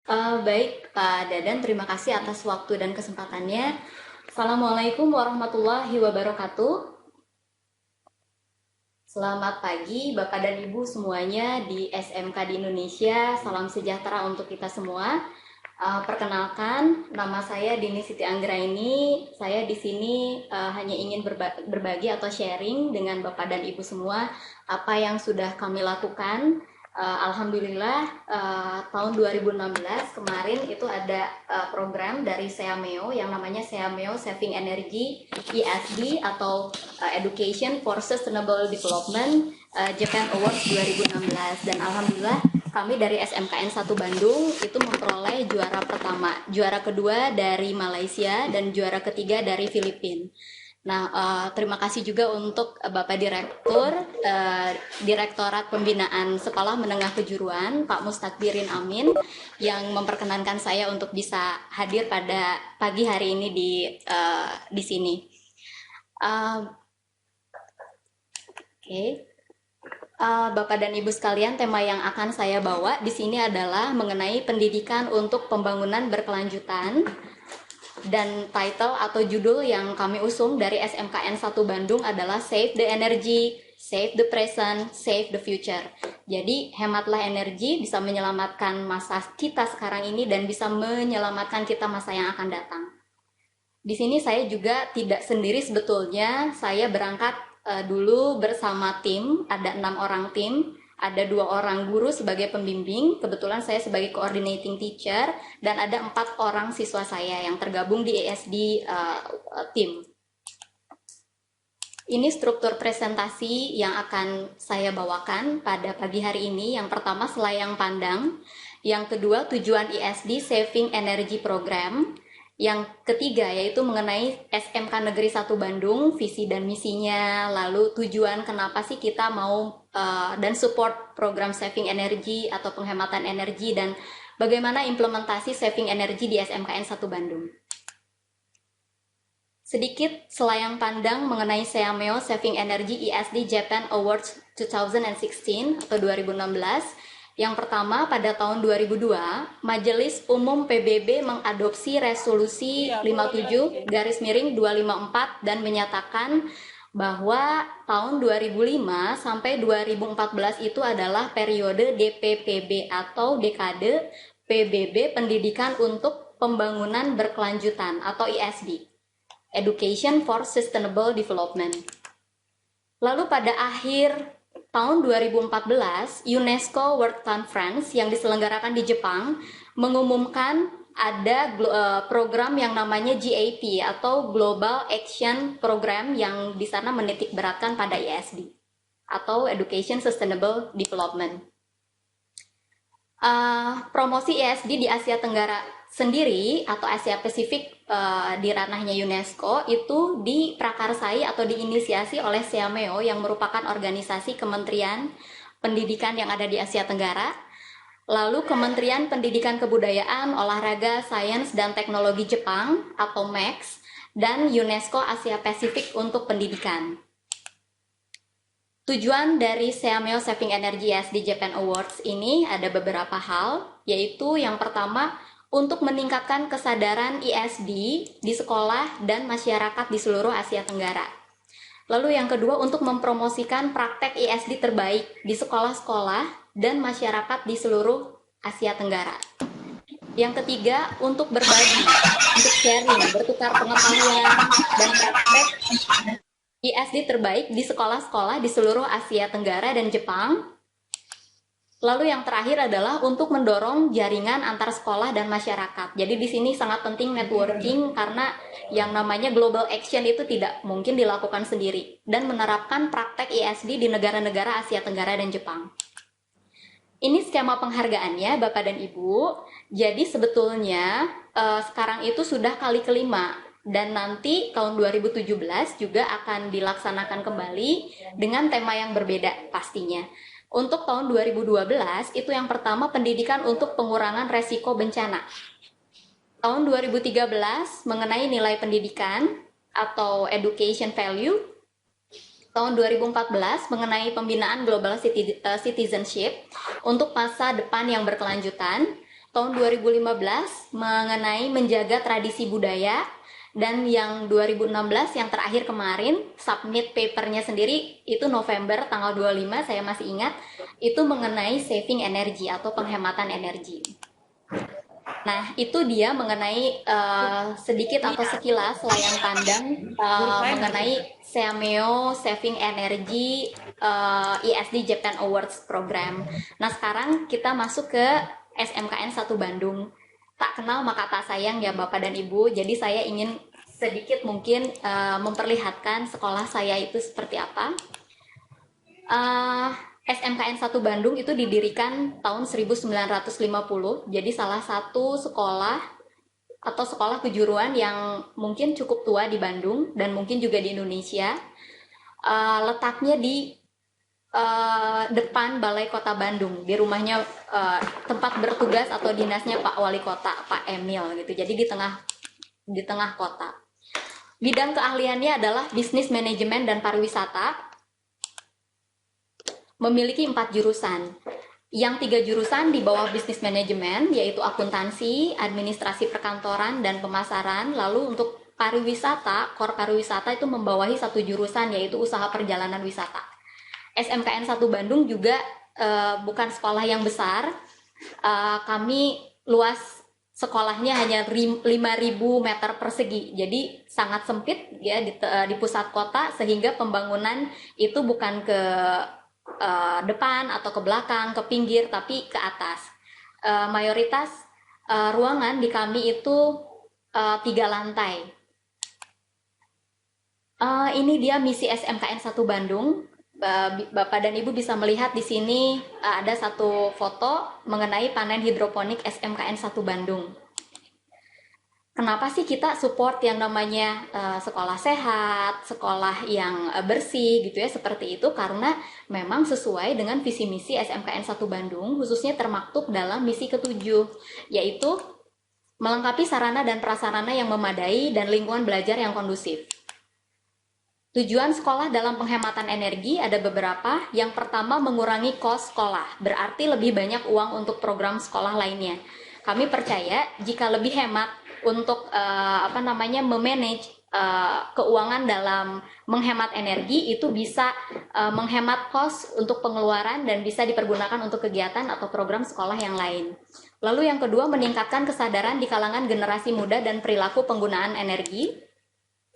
Baik, Pak Dadan, terima kasih atas waktu dan kesempatannya. Assalamualaikum warahmatullahi wabarakatuh. Selamat pagi, Bapak dan Ibu semuanya di SMK di Indonesia. Salam sejahtera untuk kita semua. Perkenalkan, nama saya Dini Siti Anggraini. Saya di sini hanya ingin berbagi atau sharing dengan Bapak dan Ibu semua apa yang sudah kami lakukan. Alhamdulillah tahun 2016 kemarin itu ada program dari Seameo yang namanya Seameo Saving Energy ESD atau Education for Sustainable Development Japan Awards 2016, dan alhamdulillah kami dari SMKN 1 Bandung itu memperoleh juara pertama, juara kedua dari Malaysia, dan juara ketiga dari Filipina. Nah, terima kasih juga untuk Bapak Direktur Direktorat Pembinaan Sekolah Menengah Kejuruan, Pak Mustakbirin Amin, yang memperkenankan saya untuk bisa hadir pada pagi hari ini di sini. Oke. Bapak dan Ibu sekalian, tema yang akan saya bawa di sini adalah mengenai pendidikan untuk pembangunan berkelanjutan, dan title atau judul yang kami usung dari SMKN 1 Bandung adalah Save the Energy, Save the Present, Save the Future. Jadi hematlah energi, bisa menyelamatkan masa kita sekarang ini dan bisa menyelamatkan kita masa yang akan datang. Di sini saya juga tidak sendiri sebetulnya, saya berangkat dulu bersama tim, ada 6 orang tim, ada 2 orang guru sebagai pembimbing, kebetulan saya sebagai coordinating teacher, dan ada 4 orang siswa saya yang tergabung di ESD tim. Ini struktur presentasi yang akan saya bawakan pada pagi hari ini. Yang pertama, selayang pandang. Yang kedua, tujuan ESD Saving Energy Program. Yang ketiga yaitu mengenai SMK Negeri 1 Bandung, visi dan misinya, lalu tujuan kenapa sih kita mau dan support program saving energy atau penghematan energi, dan bagaimana implementasi saving energy di SMKN 1 Bandung. Sedikit selayang pandang mengenai Seameo Saving Energy ESD Japan Awards 2016 atau 2016. Yang pertama, pada tahun 2002, Majelis Umum PBB mengadopsi resolusi 57/254 dan menyatakan bahwa tahun 2005 sampai 2014 itu adalah periode DPPB atau dekade PBB Pendidikan untuk Pembangunan Berkelanjutan atau ESD, Education for Sustainable Development. Lalu pada akhir tahun 2014, UNESCO World Conference yang diselenggarakan di Jepang mengumumkan ada program yang namanya GAP atau Global Action Program, yang di sana menitik beratkan pada ESD atau Education Sustainable Development. Promosi ESD di Asia Tenggara sendiri atau Asia Pasifik di ranahnya UNESCO itu diprakarsai atau diinisiasi oleh Seameo yang merupakan organisasi Kementerian Pendidikan yang ada di Asia Tenggara, lalu Kementerian Pendidikan Kebudayaan, Olahraga, Sains dan Teknologi Jepang atau MEX, dan UNESCO Asia Pasifik untuk Pendidikan. Tujuan dari Seameo Saving Energy ESD Japan Awards ini ada beberapa hal, yaitu yang pertama, untuk meningkatkan kesadaran ESD di sekolah dan masyarakat di seluruh Asia Tenggara. Lalu yang kedua, untuk mempromosikan praktek ESD terbaik di sekolah-sekolah dan masyarakat di seluruh Asia Tenggara. Yang ketiga, untuk berbagi, untuk sharing, bertukar pengetahuan dan praktek ESD terbaik di sekolah-sekolah di seluruh Asia Tenggara dan Jepang. Lalu yang terakhir adalah untuk mendorong jaringan antar sekolah dan masyarakat. Jadi di sini sangat penting networking, karena yang namanya global action itu tidak mungkin dilakukan sendiri, dan menerapkan praktek ESD di negara-negara Asia Tenggara dan Jepang. Ini skema penghargaannya, Bapak dan Ibu. Jadi sebetulnya sekarang itu sudah kali kelima, dan nanti tahun 2017 juga akan dilaksanakan kembali dengan tema yang berbeda pastinya. Untuk tahun 2012 itu yang pertama, pendidikan untuk pengurangan resiko bencana. Tahun 2013 mengenai nilai pendidikan atau education value. Tahun 2014 mengenai pembinaan global citizenship untuk masa depan yang berkelanjutan. tahun 2015 mengenai menjaga tradisi budaya, dan yang 2016 yang terakhir kemarin submit papernya sendiri itu November tanggal 25, saya masih ingat, itu mengenai saving energy atau penghematan energi. Nah, itu dia mengenai sedikit atau sekilas layang pandang mengenai Seameo Saving Energy ISD Japan Awards Program. Nah, sekarang kita masuk ke SMKN 1 Bandung. Tak kenal maka tak sayang ya Bapak dan Ibu. Jadi saya ingin sedikit mungkin memperlihatkan sekolah saya itu seperti apa. SMKN 1 Bandung itu didirikan tahun 1950. Jadi salah satu sekolah atau sekolah kejuruan yang mungkin cukup tua di Bandung dan mungkin juga di Indonesia. Letaknya di depan Balai Kota Bandung, di rumahnya tempat bertugas atau dinasnya Pak Wali Kota, Pak Emil gitu. Jadi di tengah kota. Bidang keahliannya adalah bisnis manajemen dan pariwisata. Memiliki 4 jurusan. Yang 3 jurusan di bawah bisnis manajemen, yaitu akuntansi, administrasi perkantoran, dan pemasaran. Lalu untuk pariwisata, core pariwisata itu membawahi 1 jurusan, yaitu usaha perjalanan wisata. SMKN 1 Bandung juga bukan sekolah yang besar. Kami luas sekolahnya hanya 5.000 meter persegi, jadi sangat sempit ya di pusat kota, sehingga pembangunan itu bukan ke depan atau ke belakang, ke pinggir, tapi ke atas. Mayoritas ruangan di kami itu 3 lantai. Ini dia misi SMKN 1 Bandung. Bapak dan Ibu bisa melihat di sini ada satu foto mengenai panen hidroponik SMKN 1 Bandung. Kenapa sih kita support yang namanya sekolah sehat, sekolah yang bersih gitu ya, seperti itu? Karena memang sesuai dengan visi misi SMKN 1 Bandung, khususnya termaktub dalam misi ke-7, yaitu melengkapi sarana dan prasarana yang memadai dan lingkungan belajar yang kondusif. Tujuan sekolah dalam penghematan energi ada beberapa. Yang pertama, mengurangi kos sekolah, berarti lebih banyak uang untuk program sekolah lainnya. Kami percaya jika lebih hemat untuk memanage keuangan dalam menghemat energi, itu bisa menghemat kos untuk pengeluaran dan bisa dipergunakan untuk kegiatan atau program sekolah yang lain. Lalu yang kedua, meningkatkan kesadaran di kalangan generasi muda dan perilaku penggunaan energi.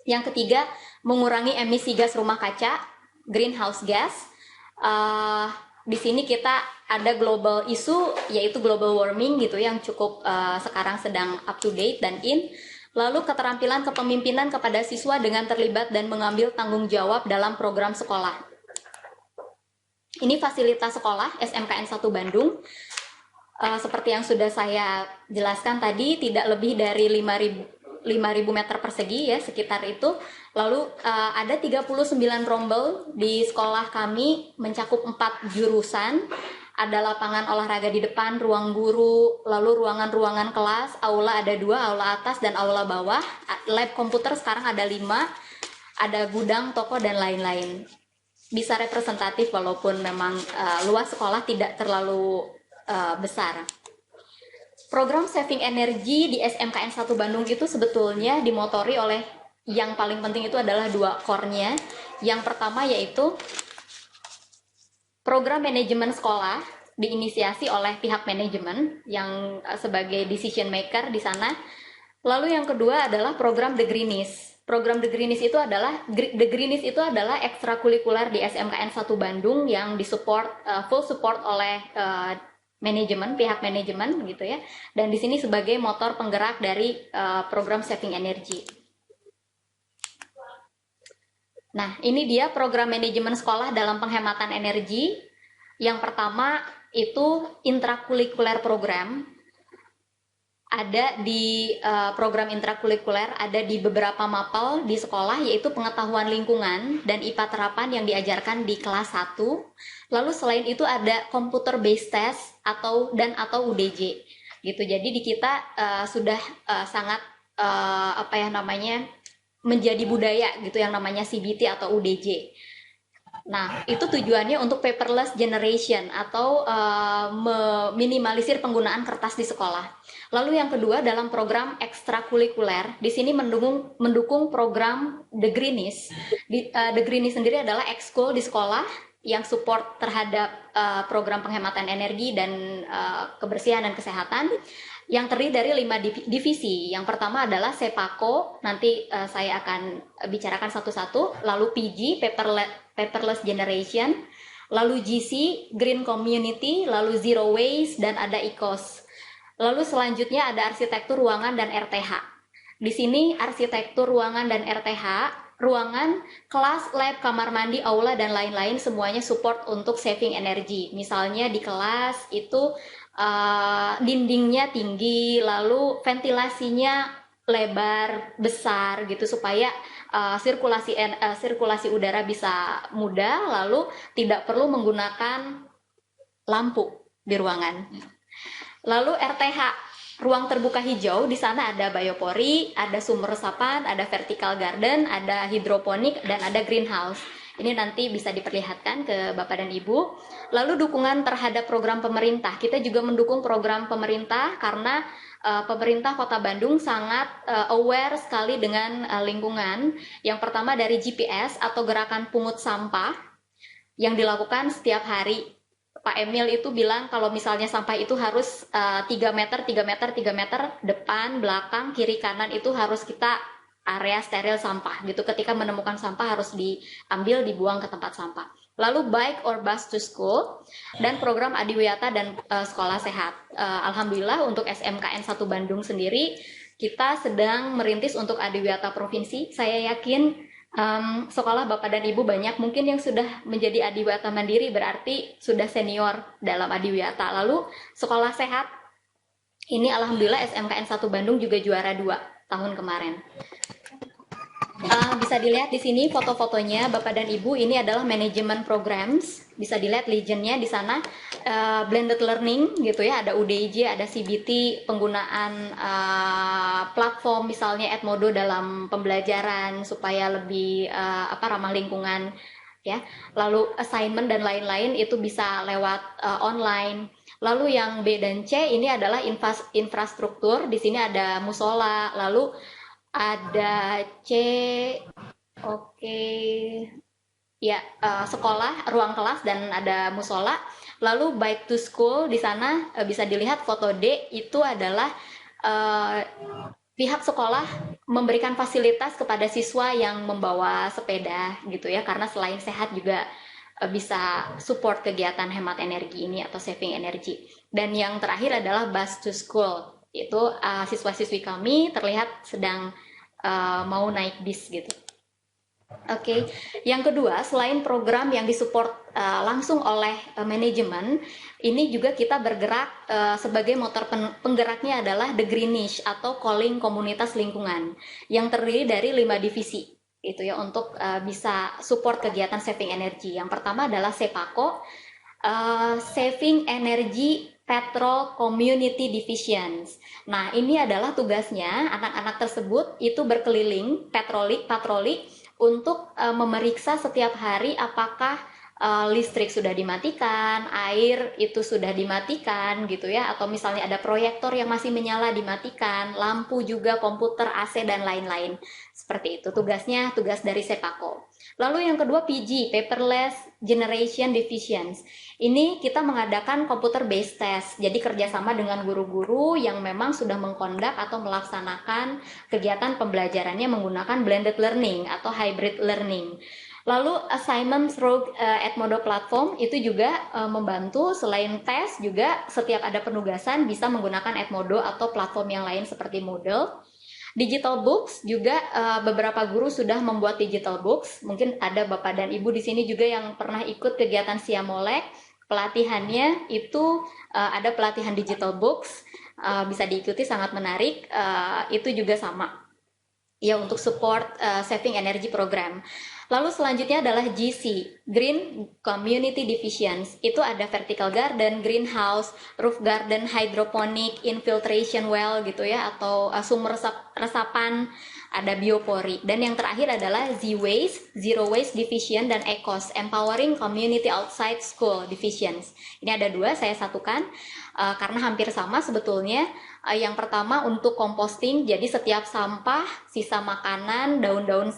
Yang ketiga, mengurangi emisi gas rumah kaca, greenhouse gas. Di sini kita ada global issue, yaitu global warming gitu, yang cukup sekarang sedang up to date dan in. Lalu keterampilan kepemimpinan kepada siswa dengan terlibat dan mengambil tanggung jawab dalam program sekolah. Ini fasilitas sekolah SMKN 1 Bandung. Seperti yang sudah saya jelaskan tadi, tidak lebih dari 5.000 meter persegi ya, sekitar itu. Lalu ada 39 rombel di sekolah kami, mencakup 4 jurusan. Ada lapangan olahraga di depan, ruang guru, lalu ruangan-ruangan kelas, aula ada 2, aula atas dan aula bawah. Lab komputer sekarang ada 5, ada gudang, toko, dan lain-lain. Bisa representatif walaupun memang luas sekolah tidak terlalu besar. Program saving energy di SMKN 1 Bandung itu sebetulnya dimotori oleh, yang paling penting itu adalah 2 core-nya. Yang pertama yaitu program manajemen sekolah, diinisiasi oleh pihak manajemen yang sebagai decision maker di sana. Lalu yang kedua adalah program The Greenies. Program The Greenies itu adalah ekstrakurikuler di SMKN 1 Bandung yang disupport full support oleh manajemen, pihak manajemen gitu ya. Dan di sini sebagai motor penggerak dari program saving energy. Nah, ini dia program manajemen sekolah dalam penghematan energi. Yang pertama itu intrakurikuler program. Ada di program intrakurikuler, ada di beberapa mapel di sekolah, yaitu pengetahuan lingkungan dan IPA terapan yang diajarkan di kelas 1. Lalu selain itu ada computer based test atau UDJ gitu. Jadi di kita sudah sangat menjadi budaya gitu yang namanya CBT atau UDJ. Nah, itu tujuannya untuk paperless generation atau meminimalisir penggunaan kertas di sekolah. Lalu yang kedua dalam program ekstrakurikuler, di sini mendukung program The Greenies. The Greenies sendiri adalah ekskul di sekolah yang support terhadap program penghematan energi dan kebersihan dan kesehatan yang terdiri dari 5 divisi. Yang pertama adalah Sepako, nanti saya akan bicarakan satu-satu, lalu PG, Paperless Generation, lalu GC, Green Community, lalu Zero Waste, dan ada ICOS. Lalu selanjutnya ada arsitektur ruangan dan RTH. Di sini arsitektur ruangan dan RTH, ruangan, kelas, lab, kamar mandi, aula, dan lain-lain semuanya support untuk saving energi. Misalnya di kelas itu dindingnya tinggi, lalu ventilasinya lebar, besar gitu supaya sirkulasi udara bisa mudah, lalu tidak perlu menggunakan lampu di ruangan. Lalu RTH, ruang terbuka hijau, di sana ada biopori, ada sumber resapan, ada vertical garden, ada hidroponik, dan ada greenhouse. Ini nanti bisa diperlihatkan ke Bapak dan Ibu. Lalu dukungan terhadap program pemerintah. Kita juga mendukung program pemerintah karena pemerintah Kota Bandung sangat aware sekali dengan lingkungan. Yang pertama dari GPS atau gerakan pungut sampah yang dilakukan setiap hari. Pak Emil itu bilang kalau misalnya sampah itu harus 3 meter, 3 meter, 3 meter, depan, belakang, kiri, kanan itu harus kita area steril sampah gitu. Ketika menemukan sampah harus diambil, dibuang ke tempat sampah. Lalu bike or bus to school dan program Adiwiyata dan sekolah sehat. Alhamdulillah untuk SMKN 1 Bandung sendiri kita sedang merintis untuk Adiwiyata provinsi. Saya yakin sekolah Bapak dan Ibu banyak mungkin yang sudah menjadi Adiwiyata Mandiri, berarti sudah senior dalam Adiwiyata. Lalu sekolah sehat ini alhamdulillah SMKN 1 Bandung juga juara 2 tahun kemarin. Bisa dilihat di sini foto-fotonya Bapak dan Ibu, ini adalah manajemen programs. Bisa dilihat legendnya di sana, blended learning gitu ya, ada UDIJ, ada CBT, penggunaan platform misalnya Edmodo dalam pembelajaran supaya lebih ramah lingkungan ya. Lalu assignment dan lain-lain itu bisa lewat online. Lalu yang B dan C ini adalah infrastruktur. Di sini ada musola, lalu ada C, oke, ya sekolah, ruang kelas dan ada musola. Lalu bike to school di sana bisa dilihat foto D itu adalah pihak sekolah memberikan fasilitas kepada siswa yang membawa sepeda gitu ya, karena selain sehat juga bisa support kegiatan hemat energi ini atau saving energi. Dan yang terakhir adalah bus to school. Itu siswa-siswi kami terlihat sedang mau naik bis gitu. Oke, yang kedua selain program yang disupport langsung oleh manajemen, ini juga kita bergerak sebagai motor penggeraknya adalah The Greenish atau Calling Komunitas Lingkungan yang terdiri dari 5 divisi itu ya untuk bisa support kegiatan saving energy. Yang pertama adalah Sepako, Saving Energy Petrol Community Divisions. Nah, ini adalah tugasnya anak-anak tersebut itu berkeliling patroli untuk memeriksa setiap hari apakah listrik sudah dimatikan, air itu sudah dimatikan gitu ya, atau misalnya ada proyektor yang masih menyala dimatikan, lampu juga, komputer, AC dan lain-lain. Seperti itu tugas dari Sepako. Lalu yang kedua PG, Paperless Generation Divisions. Ini kita mengadakan computer based test. Jadi kerjasama dengan guru-guru yang memang sudah mengkondak atau melaksanakan kegiatan pembelajarannya menggunakan blended learning atau hybrid learning. Lalu assignment through Edmodo platform itu juga membantu, selain tes juga setiap ada penugasan bisa menggunakan Edmodo atau platform yang lain seperti Moodle. Digital books juga beberapa guru sudah membuat digital books. Mungkin ada Bapak dan Ibu di sini juga yang pernah ikut kegiatan Siamolek. Pelatihannya itu ada pelatihan digital books, bisa diikuti, sangat menarik. Itu juga sama ya untuk support saving energy program. Lalu selanjutnya adalah GC, Green Community Divisions. Itu ada vertical garden, greenhouse, roof garden, hydroponic, infiltration well gitu ya, atau sumber resapan, ada biopori. Dan yang terakhir adalah Z-Waste, Zero Waste Division, dan ECOS, Empowering Community Outside School Divisions. Ini ada dua, saya satukan karena hampir sama sebetulnya. Yang pertama untuk composting, jadi setiap sampah, sisa makanan, daun-daun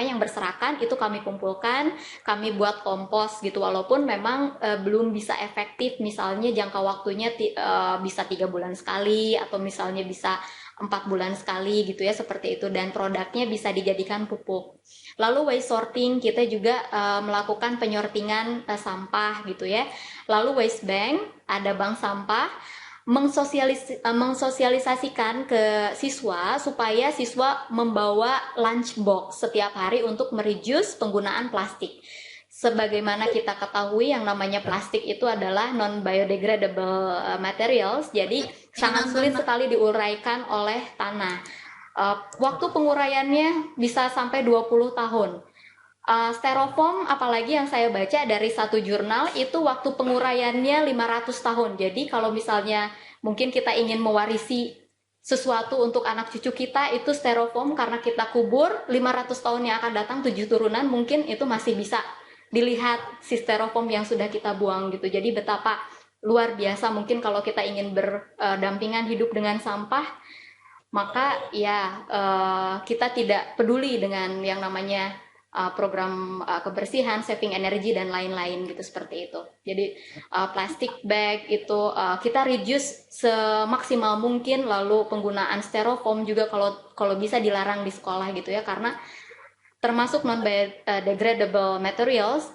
yang berserakan itu kami kumpulkan, kami buat kompos gitu, walaupun memang belum bisa efektif, misalnya jangka waktunya bisa 3 bulan sekali atau misalnya bisa 4 bulan sekali gitu ya, seperti itu, dan produknya bisa dijadikan pupuk. Lalu waste sorting, kita juga melakukan penyortingan sampah gitu ya. Lalu waste bank, ada bank sampah, mensosialisasikan ke siswa supaya siswa membawa lunchbox setiap hari untuk mereduce penggunaan plastik. Sebagaimana kita ketahui yang namanya plastik itu adalah non biodegradable materials, jadi sangat sulit sekali diuraikan oleh tanah. Waktu penguraiannya bisa sampai 20 tahun. Styrofoam, apalagi yang saya baca dari satu jurnal, itu waktu penguraiannya 500 tahun. Jadi kalau misalnya mungkin kita ingin mewarisi sesuatu untuk anak cucu kita, itu styrofoam, karena kita kubur 500 tahun yang akan datang, 7 turunan, mungkin itu masih bisa dilihat si styrofoam yang sudah kita buang gitu. Jadi betapa luar biasa mungkin kalau kita ingin berdampingan hidup dengan sampah, maka ya kita tidak peduli dengan yang namanya program kebersihan, saving energy, dan lain-lain gitu, seperti itu. Jadi plastic bag itu kita reduce semaksimal mungkin, lalu penggunaan styrofoam juga kalau bisa dilarang di sekolah gitu ya, karena termasuk non biodegradable materials,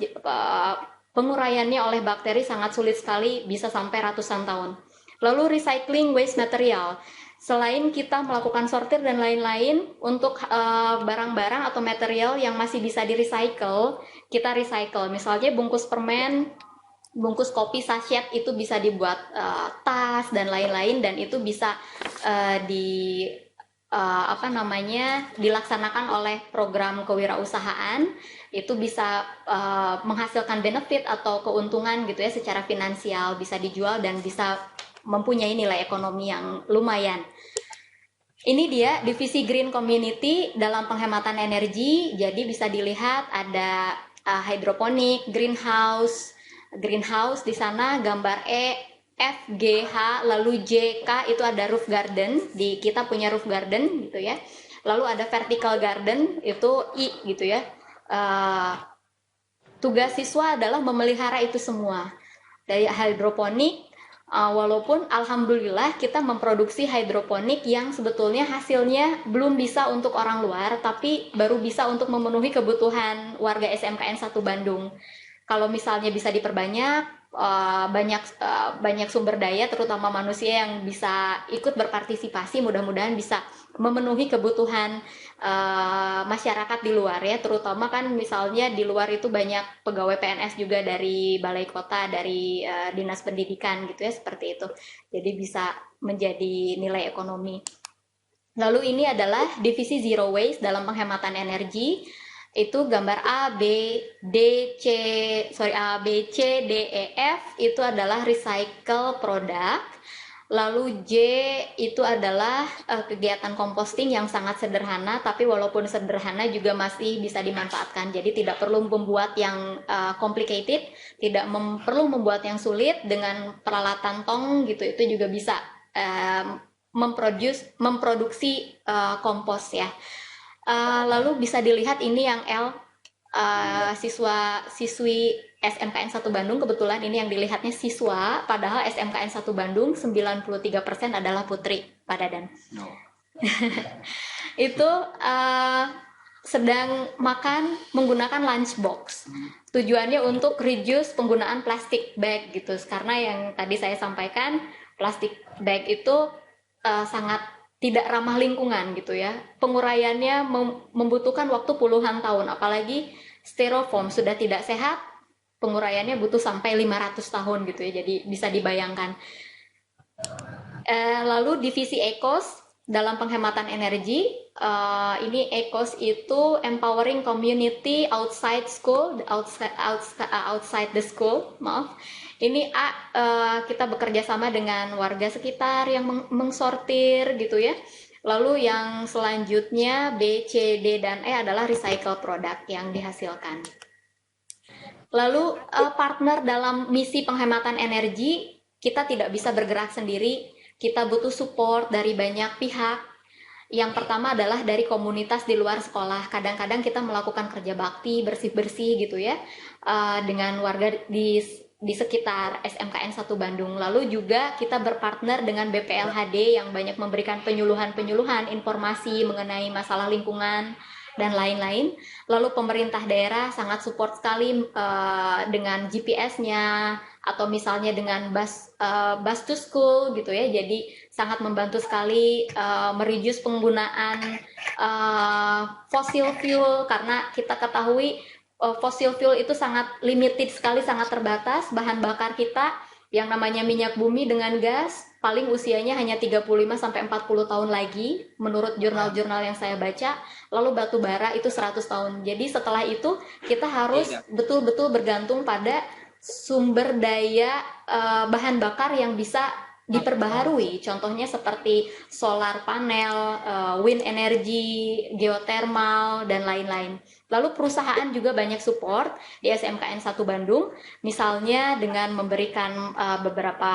penguraiannya oleh bakteri sangat sulit sekali, bisa sampai ratusan tahun. Lalu recycling waste material. Selain kita melakukan sortir dan lain-lain, untuk barang-barang atau material yang masih bisa di-recycle, kita recycle. Misalnya bungkus permen, bungkus kopi sachet itu bisa dibuat tas dan lain-lain, dan itu bisa dilaksanakan oleh program kewirausahaan. Itu bisa menghasilkan benefit atau keuntungan gitu ya secara finansial, bisa dijual dan bisa mempunyai nilai ekonomi yang lumayan. Ini dia divisi Green Community dalam penghematan energi. Jadi bisa dilihat ada hydroponic, greenhouse di sana gambar E, F, G, H, lalu J, K itu ada roof garden, kita punya roof garden gitu ya. Lalu ada vertical garden itu I gitu ya. Tugas siswa adalah memelihara itu semua. Dari hydroponic, walaupun alhamdulillah kita memproduksi hidroponik yang sebetulnya hasilnya belum bisa untuk orang luar, tapi baru bisa untuk memenuhi kebutuhan warga SMKN 1 Bandung. Kalau misalnya bisa diperbanyak, banyak sumber daya terutama manusia yang bisa ikut berpartisipasi, mudah-mudahan bisa memenuhi kebutuhan masyarakat di luar ya, terutama kan misalnya di luar itu banyak pegawai PNS juga dari balai kota, dari dinas pendidikan gitu ya, seperti itu. Jadi bisa menjadi nilai ekonomi. Lalu ini adalah divisi zero waste dalam penghematan energi. Itu gambar A, B, C, D, E, F itu adalah recycle product. Lalu J itu adalah kegiatan composting yang sangat sederhana, tapi walaupun sederhana juga masih bisa dimanfaatkan. Jadi tidak perlu membuat yang complicated, tidak perlu membuat yang sulit dengan peralatan tong gitu. Itu juga bisa memproduksi kompos ya. Lalu bisa dilihat ini yang L, siswi SMKN 1 Bandung, kebetulan ini yang dilihatnya siswa, padahal SMKN 1 Bandung 93% adalah putri, Pak Dadan. No. Itu sedang makan menggunakan lunchbox. Tujuannya untuk reduce penggunaan plastik bag gitu, karena yang tadi saya sampaikan, plastik bag itu sangat tidak ramah lingkungan gitu ya. Penguraiannya membutuhkan waktu puluhan tahun, apalagi styrofoam sudah tidak sehat, penguraiannya butuh sampai 500 tahun gitu ya. Jadi bisa dibayangkan. Lalu divisi ECOS dalam penghematan energi, ini ECOS itu empowering community outside school, outside the school, maaf. Ini kita bekerja sama dengan warga sekitar yang mengsortir gitu ya. Lalu yang selanjutnya B, C, D, dan E adalah recycle product yang dihasilkan. Lalu partner dalam misi penghematan energi, kita tidak bisa bergerak sendiri, kita butuh support dari banyak pihak. Yang pertama adalah dari komunitas di luar sekolah. Kadang-kadang kita melakukan kerja bakti, bersih-bersih gitu ya, dengan warga di sekitar SMKN 1 Bandung. Lalu juga kita berpartner dengan BPLHD yang banyak memberikan penyuluhan-penyuluhan informasi mengenai masalah lingkungan dan lain-lain. Lalu pemerintah daerah sangat support sekali dengan GPS-nya atau misalnya dengan bus to school gitu ya. Jadi sangat membantu sekali mereduce penggunaan fossil fuel, karena kita ketahui fossil fuel itu sangat limited sekali, sangat terbatas. Bahan bakar kita yang namanya minyak bumi dengan gas paling usianya hanya 35-40 tahun lagi menurut jurnal-jurnal yang saya baca. Lalu batu bara itu 100 tahun. Jadi setelah itu kita harus betul-betul bergantung pada sumber daya bahan bakar yang bisa diperbaharui. Contohnya seperti solar panel, wind energy, geothermal, dan lain-lain. Lalu perusahaan juga banyak support di SMKN 1 Bandung, misalnya dengan memberikan beberapa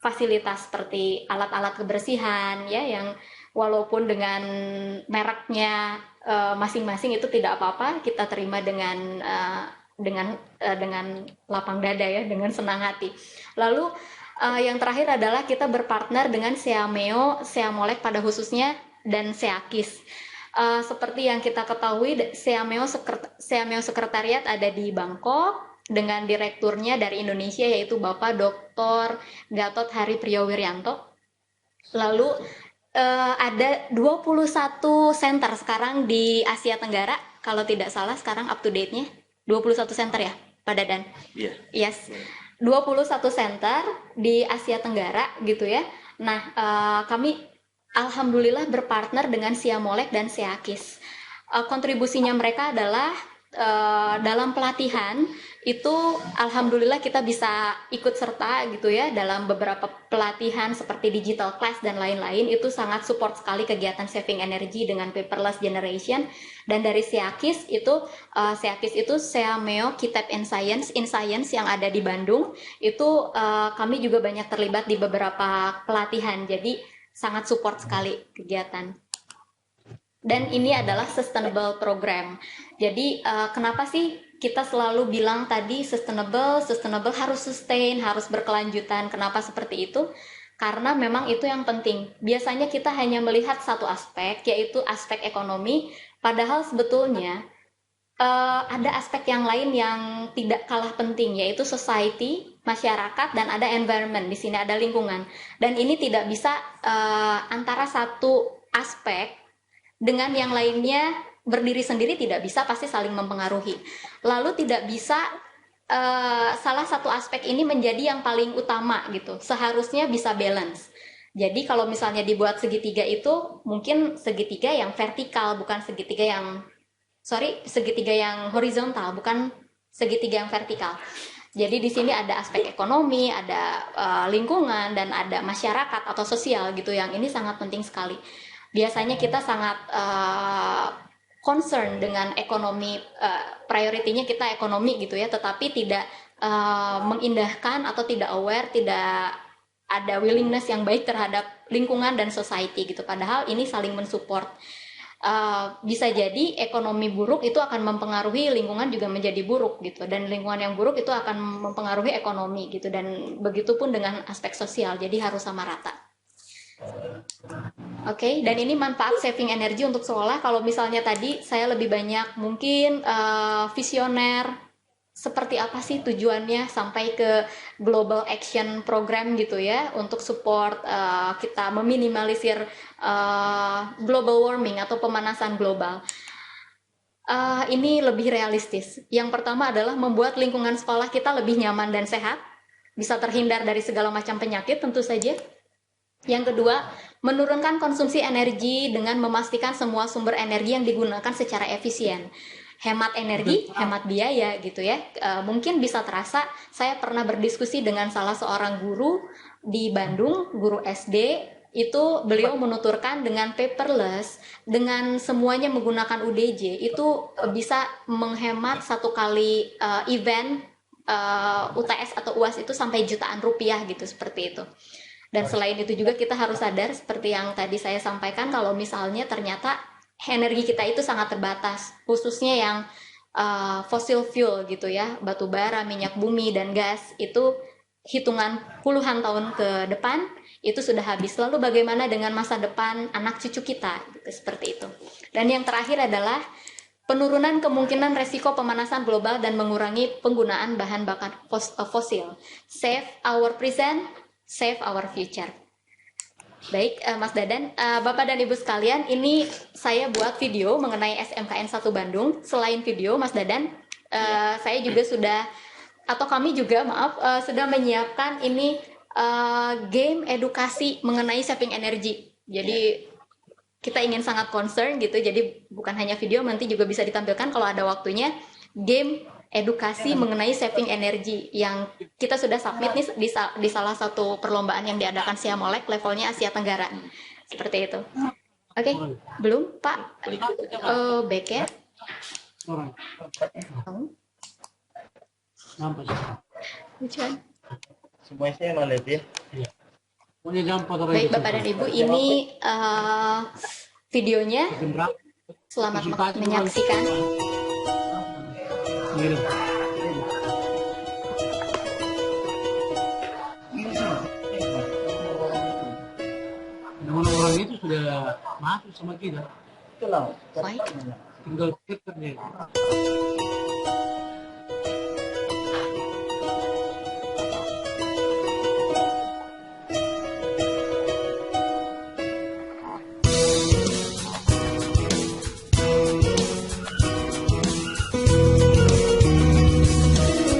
fasilitas seperti alat-alat kebersihan ya, yang walaupun dengan mereknya masing-masing itu tidak apa-apa, kita terima dengan lapang dada ya, dengan senang hati. Lalu yang terakhir adalah kita berpartner dengan Seameo, Seamolek pada khususnya, dan Seakis. Seperti yang kita ketahui, Seameo Sekretariat ada di Bangkok dengan direkturnya dari Indonesia yaitu Bapak Dr. Gatot Hari Priyowiryanto. Lalu ada 21 center sekarang di Asia Tenggara, kalau tidak salah sekarang up to date-nya 21 center ya, Pak Dadan? Iya. Yeah. Yes. 21 center di Asia Tenggara gitu ya. Nah, kami alhamdulillah berpartner dengan Seamolek dan Seakis. Kontribusinya mereka adalah dalam pelatihan itu alhamdulillah kita bisa ikut serta gitu ya dalam beberapa pelatihan seperti digital class dan lain-lain. Itu sangat support sekali kegiatan saving energy dengan paperless generation. Dan dari Seakis itu Seameo Kitab in Science yang ada di Bandung itu kami juga banyak terlibat di beberapa pelatihan, jadi sangat support sekali kegiatan. Dan ini adalah sustainable program. Jadi kenapa sih kita selalu bilang tadi sustainable harus sustain, harus berkelanjutan. Kenapa seperti itu? Karena memang itu yang penting. Biasanya kita hanya melihat satu aspek, yaitu aspek ekonomi, padahal sebetulnya ada aspek yang lain yang tidak kalah penting, yaitu society, masyarakat, dan ada environment. Di sini ada lingkungan. Dan ini tidak bisa antara satu aspek dengan yang lainnya berdiri sendiri, tidak bisa, pasti saling mempengaruhi. Lalu tidak bisa salah satu aspek ini menjadi yang paling utama gitu. Seharusnya bisa balance. Jadi kalau misalnya dibuat segitiga itu mungkin segitiga yang vertikal, bukan segitiga yang horizontal, bukan segitiga yang vertikal. Jadi di sini ada aspek ekonomi, ada lingkungan, dan ada masyarakat atau sosial gitu, yang ini sangat penting sekali. Biasanya kita sangat concern dengan ekonomi, prioritinya kita ekonomi gitu ya, tetapi tidak mengindahkan atau tidak aware, tidak ada willingness yang baik terhadap lingkungan dan society gitu. Padahal ini saling mensupport. Bisa jadi ekonomi buruk itu akan mempengaruhi lingkungan juga menjadi buruk gitu, dan lingkungan yang buruk itu akan mempengaruhi ekonomi gitu, dan begitupun dengan aspek sosial, jadi harus sama rata. Oke, dan ini manfaat saving energi untuk sekolah. Kalau misalnya tadi saya lebih banyak mungkin visioner, seperti apa sih tujuannya sampai ke global action program gitu ya, untuk support kita meminimalisir global warming atau pemanasan global. Ini lebih realistis. Yang pertama adalah membuat lingkungan sekolah kita lebih nyaman dan sehat, bisa terhindar dari segala macam penyakit tentu saja. Yang kedua, menurunkan konsumsi energi dengan memastikan semua sumber energi yang digunakan secara efisien. Hemat energi, hemat biaya gitu ya. Mungkin bisa terasa, saya pernah berdiskusi dengan salah seorang guru di Bandung, guru SD, itu beliau menuturkan dengan paperless, dengan semuanya menggunakan UDJ itu bisa menghemat satu kali event UTS atau UAS itu sampai jutaan rupiah gitu, seperti itu. Dan selain itu juga kita harus sadar seperti yang tadi saya sampaikan, kalau misalnya ternyata energi kita itu sangat terbatas, khususnya yang fossil fuel gitu ya, batu bara, minyak bumi, dan gas itu hitungan puluhan tahun ke depan itu sudah habis. Lalu bagaimana dengan masa depan anak cucu kita gitu, seperti itu. Dan yang terakhir adalah penurunan kemungkinan resiko pemanasan global dan mengurangi penggunaan bahan bakar fosil. Save our present, save our future. Baik, Mas Dadan, Bapak dan Ibu sekalian, ini saya buat video mengenai SMKN 1 Bandung. Selain video, Mas Dadan, saya juga sudah, atau kami juga, maaf, sudah menyiapkan ini game edukasi mengenai saving energi. Jadi kita ingin sangat concern gitu, jadi bukan hanya video, nanti juga bisa ditampilkan kalau ada waktunya, game edukasi mengenai saving energi yang kita sudah submit nih di salah satu perlombaan yang diadakan Siamolek levelnya Asia Tenggara, seperti itu. Oke, belum Pak? Back ya? Which one? Semuanya saya mau lihat ya. Baik Bapak dan Ibu, ini videonya. Selamat menyaksikan. Orang itu sudah masuk sama kita. Itulah. Tinggal kerja.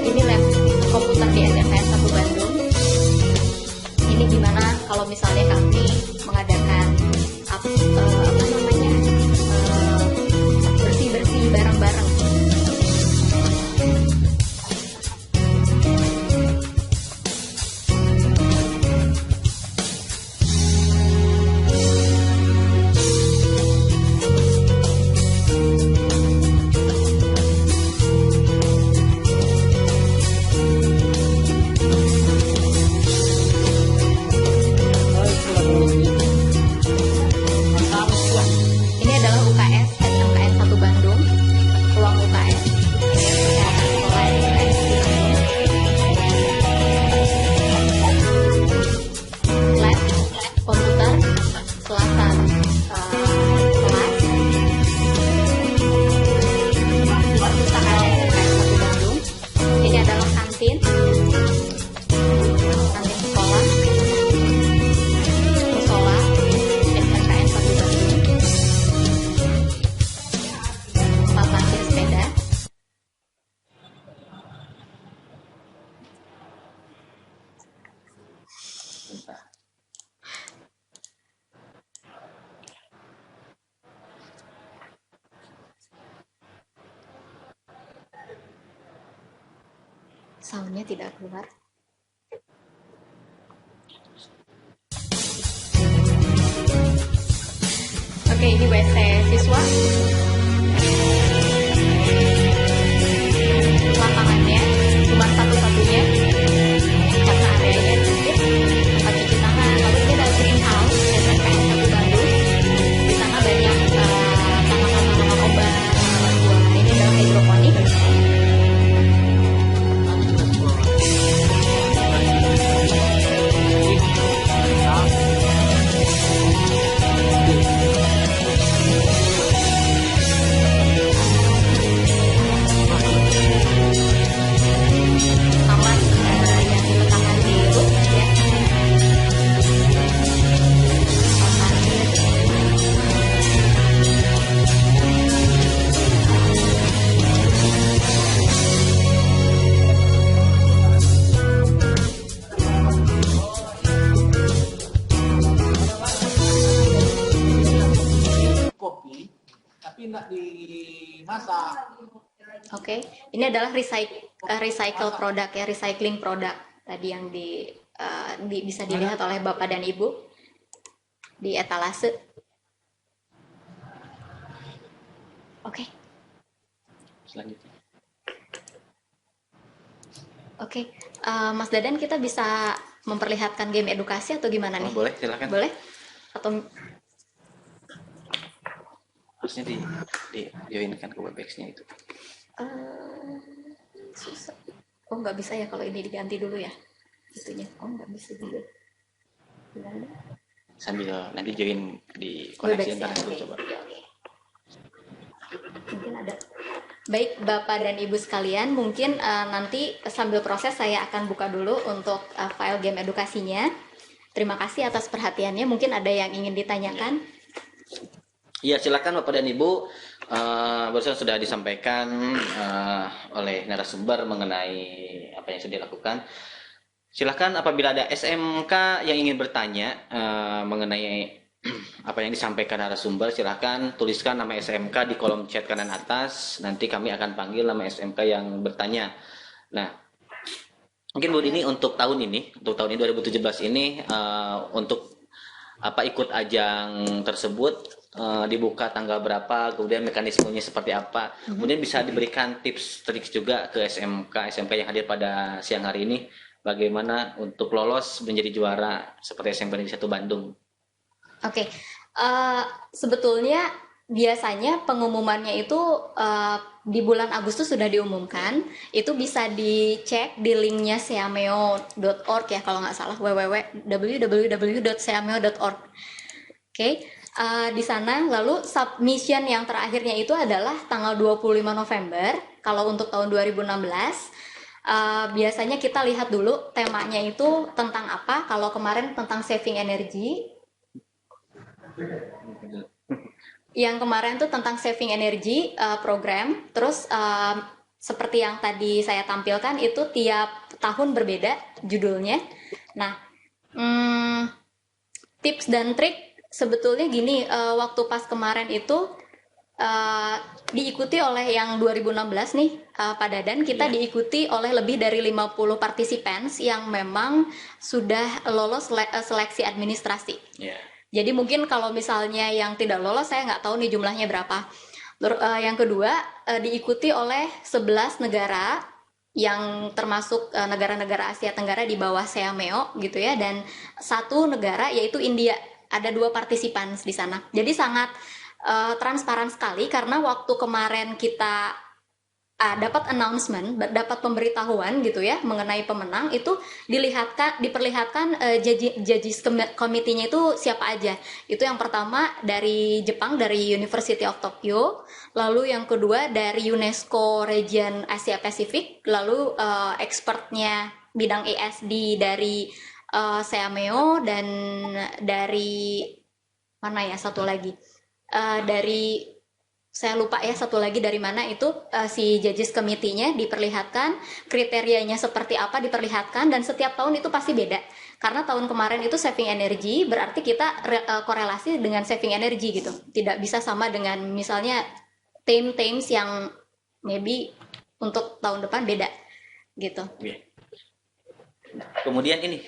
Ini lab komputer di SMKN 1 Bandung. Ini gimana kalau misalnya kami mengadakan bersih-bersih bareng-bareng. Ini adalah UKS SMKN 1 Bandung, ruang UKS. Sekolah SMKN 1 Bandung. Lab komputer, kelasan kelas, perpustakaan SMKN 1 Bandung. Ini adalah kantin sekolah, musola SMKN 1 Bandung. Tempat parkir sepeda. Soundnya tidak keluar. Oke, ini WC siswa. Lapangannya cuma satu-satunya karena areanya sempit. Tempat cuci tangan. Lalu ini ada greenhouse SMKN 1 Bandung. Di sana banyak tanaman-tanaman obat, tanaman buah. Ini adalah hidroponik. Taman yang diletakkan di roof ya. Kopi, tapi tidak dimasak. Oke, ini adalah recycle produk ya, recycling produk tadi yang bisa dilihat oleh Bapak dan Ibu. di etalase. Oke. Selanjutnya. Oke, Mas Dadan, kita bisa memperlihatkan game edukasi atau gimana nih? Boleh, silakan. Boleh? Atau Harusnya di joinkan ke Webex-nya itu. susah. Oh, nggak bisa ya kalau ini diganti dulu ya? Itunya. Oh, nggak bisa juga. Gimana? Sambil nanti join di koneksi Webex ya? internet dulu Oke, coba. oke. Mungkin ada. Baik Bapak dan Ibu sekalian, mungkin nanti sambil proses saya akan buka dulu untuk file game edukasinya. Terima kasih atas perhatiannya. Mungkin ada yang ingin ditanyakan. Iya, silakan Bapak dan Ibu. Barusan sudah disampaikan oleh narasumber mengenai apa yang sudah dilakukan. Silakan apabila ada SMK yang ingin bertanya mengenai apa yang disampaikan narasumber, silakan tuliskan nama SMK di kolom chat kanan atas. Nanti kami akan panggil nama SMK yang bertanya. Nah, mungkin Bu Dini untuk tahun ini 2017 ini untuk apa ikut ajang tersebut dibuka tanggal berapa, kemudian mekanismenya seperti apa. Kemudian bisa diberikan tips-tips juga ke SMK yang hadir pada siang hari ini, bagaimana untuk lolos menjadi juara seperti SMK Negeri 1 Bandung. Oke, sebetulnya biasanya pengumumannya itu di bulan Agustus sudah diumumkan. Itu bisa dicek di linknya seameo.org ya kalau nggak salah, www.seameo.org. Oke, di sana lalu submission yang terakhirnya itu adalah tanggal 25 November. Kalau untuk tahun 2016 biasanya kita lihat dulu temanya itu tentang apa. Kalau kemarin tentang saving energy, yang kemarin tuh tentang saving energy program. Terus seperti yang tadi saya tampilkan itu tiap tahun berbeda judulnya. Nah, tips dan trik sebetulnya gini, waktu pas kemarin itu diikuti oleh yang 2016 nih Pak Dadan, kita diikuti oleh lebih dari 50 participants yang memang sudah lolos seleksi administrasi. Jadi mungkin kalau misalnya yang tidak lolos, saya nggak tahu nih jumlahnya berapa. Yang kedua, diikuti oleh 11 negara yang termasuk negara-negara Asia Tenggara di bawah SEAMEO gitu ya, dan satu negara yaitu India. Ada 2 partisipan di sana. Jadi sangat transparan sekali, karena waktu kemarin kita dapat announcement, dapat pemberitahuan gitu ya mengenai pemenang, itu diperlihatkan judges committee-nya itu siapa aja. Itu yang pertama dari Jepang, dari University of Tokyo, lalu yang kedua dari UNESCO Region Asia Pacific, lalu expertnya bidang ESD dari SEAMEO, dan dari mana ya satu lagi dari saya lupa ya satu lagi dari mana itu, si judges committee-nya diperlihatkan, kriterianya seperti apa diperlihatkan, dan setiap tahun itu pasti beda. Karena tahun kemarin itu saving energy, berarti kita korelasi dengan saving energy gitu. Tidak bisa sama dengan misalnya themes yang maybe untuk tahun depan beda gitu. Kemudian ini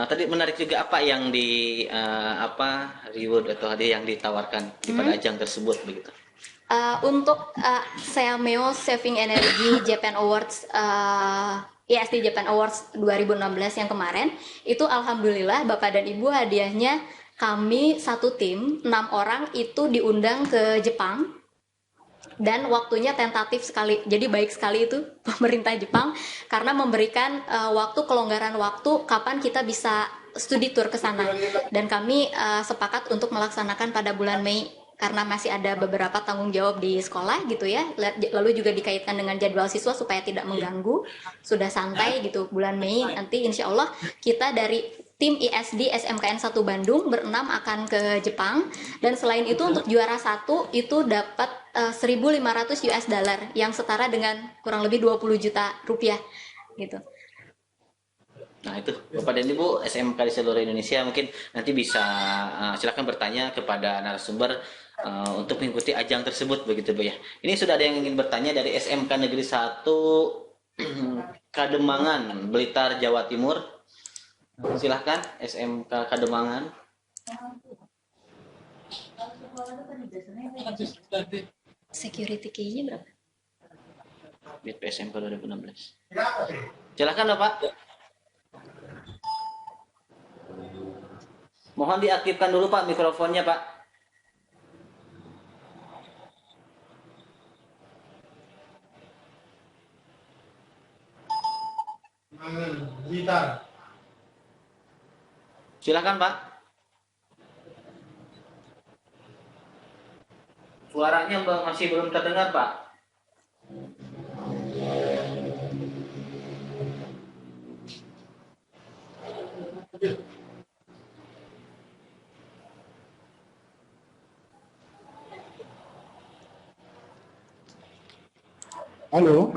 tadi menarik juga apa yang reward atau hadiah yang ditawarkan di pada ajang tersebut begitu. Untuk SEAMEO Saving Energy Japan Awards, ESD Japan Awards 2016 yang kemarin, itu alhamdulillah Bapak dan Ibu, hadiahnya kami satu tim 6 orang itu diundang ke Jepang. Dan waktunya tentatif sekali, jadi baik sekali itu pemerintah Jepang, karena memberikan kelonggaran waktu kapan kita bisa studi tour ke sana. Dan kami sepakat untuk melaksanakan pada bulan Mei, karena masih ada beberapa tanggung jawab di sekolah gitu ya. Lalu juga dikaitkan dengan jadwal siswa supaya tidak mengganggu. Sudah santai gitu, bulan Mei nanti insya Allah kita dari tim ISD SMKN 1 Bandung berenam akan ke Jepang. Dan selain itu untuk juara 1 itu dapat 1.500 US dollar yang setara dengan kurang lebih 20 juta rupiah gitu. Nah itu Bapak dan Ibu SMK di seluruh Indonesia mungkin nanti bisa silakan bertanya kepada narasumber untuk mengikuti ajang tersebut begitu Bu ya. Ini sudah ada yang ingin bertanya dari SMK Negeri 1 Kademangan, Blitar, Jawa Timur. Silahkan SMK Kademangan. Security key-nya berapa? Bit PSMK 2016. Silakan Bapak. Mohon diaktifkan dulu Pak mikrofonnya Pak. Silakan Pak. Suaranya masih belum terdengar Pak. Halo.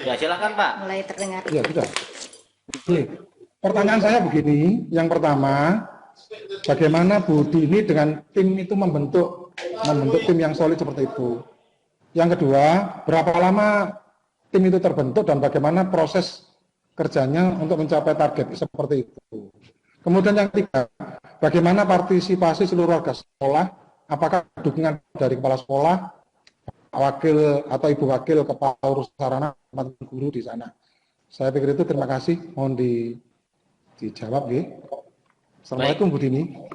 Ya silakan Pak. Mulai terdengar. Ya, sudah. Oke. Pertanyaan saya begini, yang pertama, bagaimana Bu Dini dengan tim itu membentuk tim yang solid seperti itu? Yang kedua, berapa lama tim itu terbentuk dan bagaimana proses kerjanya untuk mencapai target seperti itu? Kemudian yang ketiga, bagaimana partisipasi seluruh warga sekolah? Apakah dukungan dari kepala sekolah, wakil atau ibu wakil kepala urus sarana, guru di sana? Saya pikir itu. Terima kasih. Mohon dijawab, ya. Assalamualaikum Bu Dini.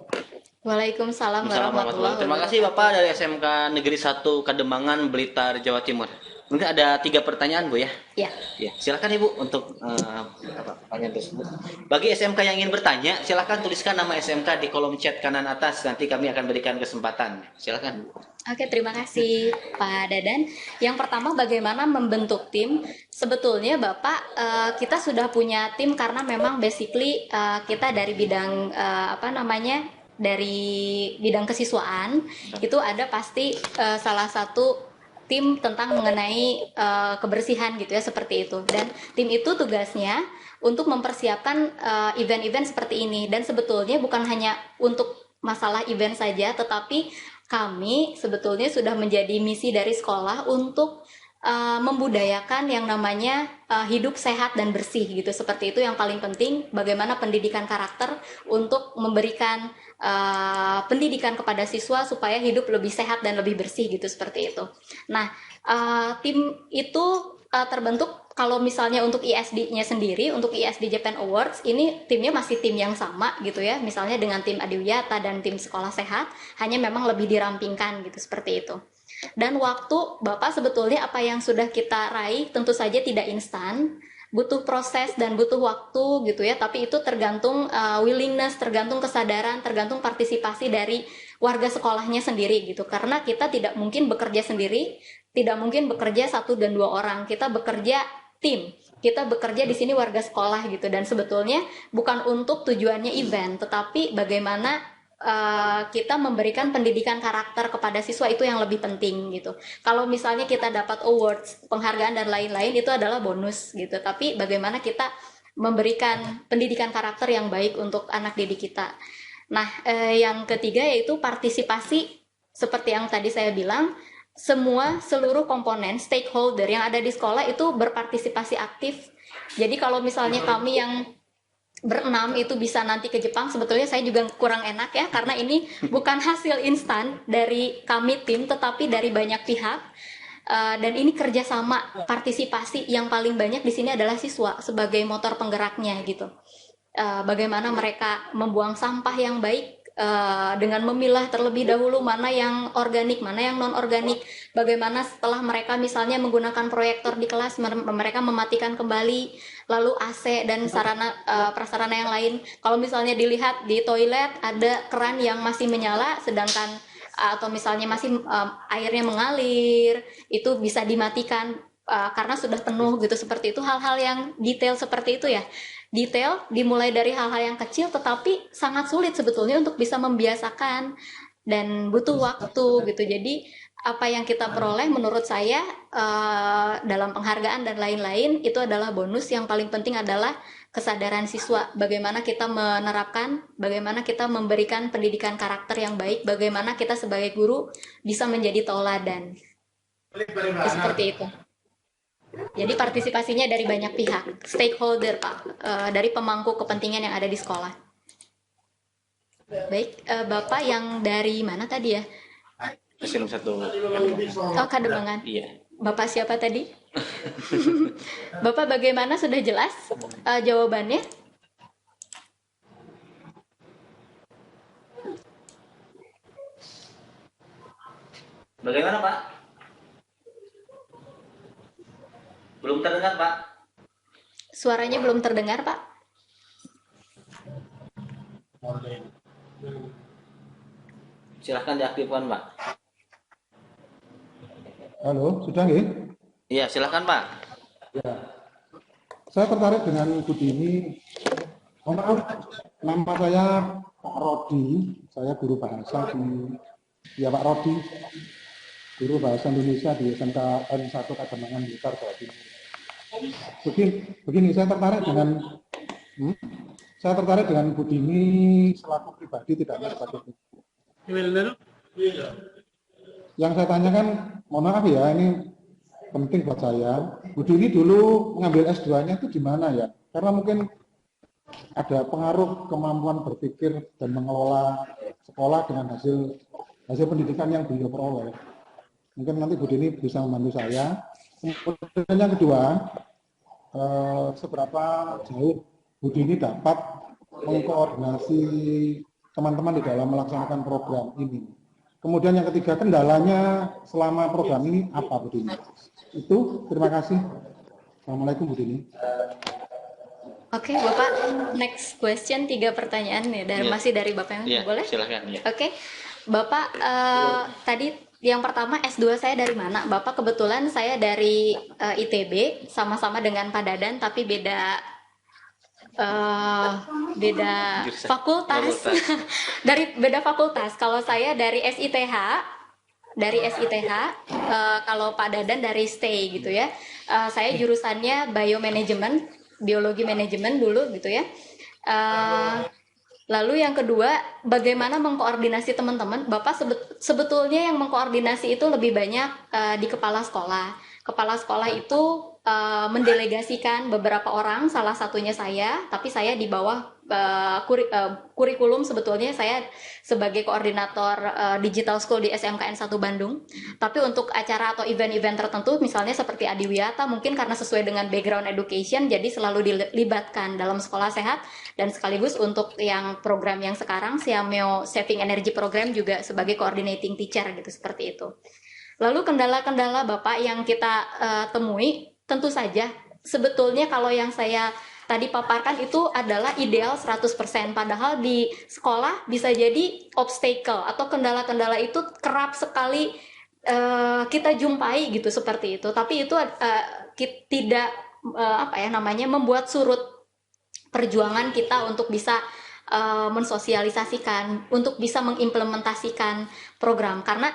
Waalaikumsalam warahmatullahi Terima kasih Bapak dari SMK Negeri 1 Kademangan, Blitar, Jawa Timur. Mungkin ada 3 pertanyaan Bu ya? Ya. Ya, silakan Ibu untuk pertanyaan tersebut. Bagi SMK yang ingin bertanya, silakan tuliskan nama SMK di kolom chat kanan atas. Nanti kami akan berikan kesempatan. Silakan Bu. Oke, terima kasih Pak Dadan. Yang pertama, bagaimana membentuk tim? Sebetulnya Bapak, kita sudah punya tim karena memang basically kita dari bidang dari bidang kesiswaan itu ada pasti salah satu tim tentang mengenai kebersihan gitu ya, seperti itu. Dan tim itu tugasnya untuk mempersiapkan event-event seperti ini. Dan sebetulnya bukan hanya untuk masalah event saja, tetapi kami sebetulnya sudah menjadi misi dari sekolah untuk membudayakan yang namanya hidup sehat dan bersih gitu. Seperti itu yang paling penting, bagaimana pendidikan karakter untuk memberikan pendidikan kepada siswa supaya hidup lebih sehat dan lebih bersih gitu, seperti itu. Nah, tim itu terbentuk kalau misalnya untuk ISD-nya sendiri, untuk ISD Japan Awards, ini timnya masih tim yang sama gitu ya, misalnya dengan tim Adiwiyata dan tim Sekolah Sehat, hanya memang lebih dirampingkan gitu, seperti itu. Dan waktu Bapak sebetulnya apa yang sudah kita raih tentu saja tidak instan, butuh proses dan butuh waktu gitu ya, tapi itu tergantung willingness, tergantung kesadaran, tergantung partisipasi dari warga sekolahnya sendiri gitu, karena kita tidak mungkin bekerja sendiri, tidak mungkin bekerja 1 dan 2 orang, kita bekerja tim, kita bekerja di sini warga sekolah gitu. Dan sebetulnya bukan untuk tujuannya event, tetapi bagaimana kita memberikan pendidikan karakter kepada siswa, itu yang lebih penting gitu. Kalau misalnya kita dapat awards, penghargaan dan lain-lain, itu adalah bonus gitu, tapi bagaimana kita memberikan pendidikan karakter yang baik untuk anak didik kita. Nah, yang ketiga yaitu partisipasi, seperti yang tadi saya bilang, seluruh komponen stakeholder yang ada di sekolah itu berpartisipasi aktif. Jadi kalau misalnya kami yang berenam itu bisa nanti ke Jepang, sebetulnya saya juga kurang enak ya, karena ini bukan hasil instan dari kami tim, tetapi dari banyak pihak. Dan ini kerjasama, partisipasi yang paling banyak di sini adalah siswa sebagai motor penggeraknya gitu. Bagaimana mereka membuang sampah yang baik dengan memilah terlebih dahulu mana yang organik, mana yang non organik. Bagaimana setelah mereka misalnya menggunakan proyektor di kelas, mereka mematikan kembali, lalu AC dan sarana prasarana yang lain. Kalau misalnya dilihat di toilet ada keran yang masih menyala, sedangkan atau misalnya masih airnya mengalir, itu bisa dimatikan karena sudah penuh gitu, seperti itu. Hal-hal yang detail seperti itu ya, detail dimulai dari hal-hal yang kecil tetapi sangat sulit sebetulnya untuk bisa membiasakan dan butuh waktu gitu. Jadi apa yang kita peroleh menurut saya dalam penghargaan dan lain-lain itu adalah bonus. Yang paling penting adalah kesadaran siswa, bagaimana kita menerapkan, bagaimana kita memberikan pendidikan karakter yang baik, bagaimana kita sebagai guru bisa menjadi tauladan. Seperti itu. Jadi partisipasinya dari banyak pihak, stakeholder Pak, dari pemangku kepentingan yang ada di sekolah. Baik, Bapak yang dari mana tadi ya? Film satu. Oh, Kademangan. Iya. Bapak siapa tadi? Bapak bagaimana, sudah jelas jawabannya? Bagaimana Pak? Belum terdengar Pak? Suaranya belum terdengar, Pak. Silahkan diaktifkan Pak. Halo, sudah nggih? Iya, silahkan Pak. Ya. Saya tertarik dengan Bu Dini. Mohon maaf, nama saya Pak Rodi. Saya guru bahasa di Pak Rodi, guru bahasa Indonesia di SMK N1 Kademangan Blitar, Jawa Timur. Begini, saya tertarik dengan Bu Dini selaku pribadi, tidak hanya sebagai guru. Yang saya tanyakan, mohon maaf ya, ini penting buat saya. Bu Dini dulu mengambil S2-nya itu di mana ya? Karena mungkin ada pengaruh kemampuan berpikir dan mengelola sekolah dengan hasil pendidikan yang beliau peroleh. Mungkin nanti Bu Dini bisa membantu saya. Kemudian yang kedua, seberapa jauh Bu Dini dapat mengkoordinasi teman-teman di dalam melaksanakan program ini. Kemudian yang ketiga, kendalanya selama program ini apa, Bu Dini? Itu, terima kasih. Assalamualaikum, Bu Dini. Oke, Bapak, next question, 3 pertanyaan nih, masih dari Bapak yang boleh? Silahkan. Ya. Oke, Bapak tadi yang pertama S2 saya dari mana? Bapak kebetulan saya dari ITB, sama-sama dengan Pak Dadan, tapi beda fakultas. Dari beda fakultas. Kalau saya dari SITH, kalau Pak Dadan dari STAY gitu ya. Saya jurusannya biologi manajemen dulu gitu ya. Lalu yang kedua, bagaimana mengkoordinasi teman-teman? Bapak sebetulnya yang mengkoordinasi itu lebih banyak di kepala sekolah. Kepala sekolah itu mendelegasikan beberapa orang, salah satunya saya, tapi saya di bawah kurikulum sebetulnya saya sebagai koordinator Digital School di SMKN 1 Bandung. Tapi untuk acara atau event-event tertentu, misalnya seperti Adiwiyata, mungkin karena sesuai dengan background education, jadi selalu dilibatkan dalam sekolah sehat, dan sekaligus untuk yang program yang sekarang, Siameo Saving Energy Program juga sebagai coordinating teacher gitu, seperti itu. Lalu kendala-kendala Bapak yang kita temui, tentu saja sebetulnya kalau yang saya tadi paparkan itu adalah ideal 100%, padahal di sekolah bisa jadi obstacle atau kendala-kendala itu kerap sekali kita jumpai gitu, seperti itu. Tapi itu tidak membuat surut perjuangan kita untuk bisa mensosialisasikan, untuk bisa mengimplementasikan program. Karena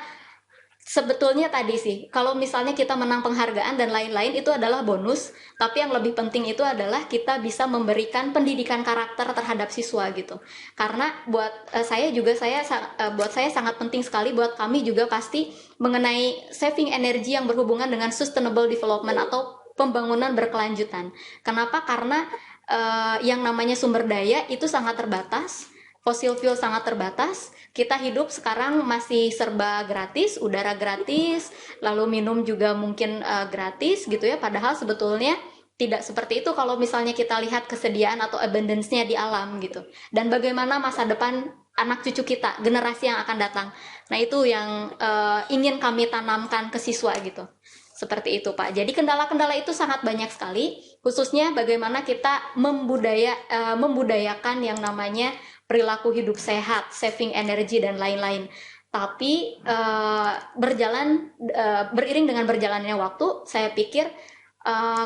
sebetulnya tadi sih, kalau misalnya kita menang penghargaan dan lain-lain itu adalah bonus, tapi yang lebih penting itu adalah kita bisa memberikan pendidikan karakter terhadap siswa gitu. Karena buat buat saya sangat penting sekali, buat kami juga pasti, mengenai saving energy yang berhubungan dengan sustainable development atau pembangunan berkelanjutan. Kenapa? Karena yang namanya sumber daya itu sangat terbatas. Fossil fuel sangat terbatas. Kita hidup sekarang masih serba gratis, udara gratis, lalu minum juga mungkin gratis gitu ya. Padahal sebetulnya tidak seperti itu kalau misalnya kita lihat kesediaan atau abundance-nya di alam gitu. Dan bagaimana masa depan anak cucu kita, generasi yang akan datang. Nah itu yang ingin kami tanamkan ke siswa gitu. Seperti itu Pak. Jadi kendala-kendala itu sangat banyak sekali, khususnya bagaimana kita membudayakan yang namanya perilaku hidup sehat, saving energy dan lain-lain. Tapi beriring dengan berjalannya waktu, saya pikir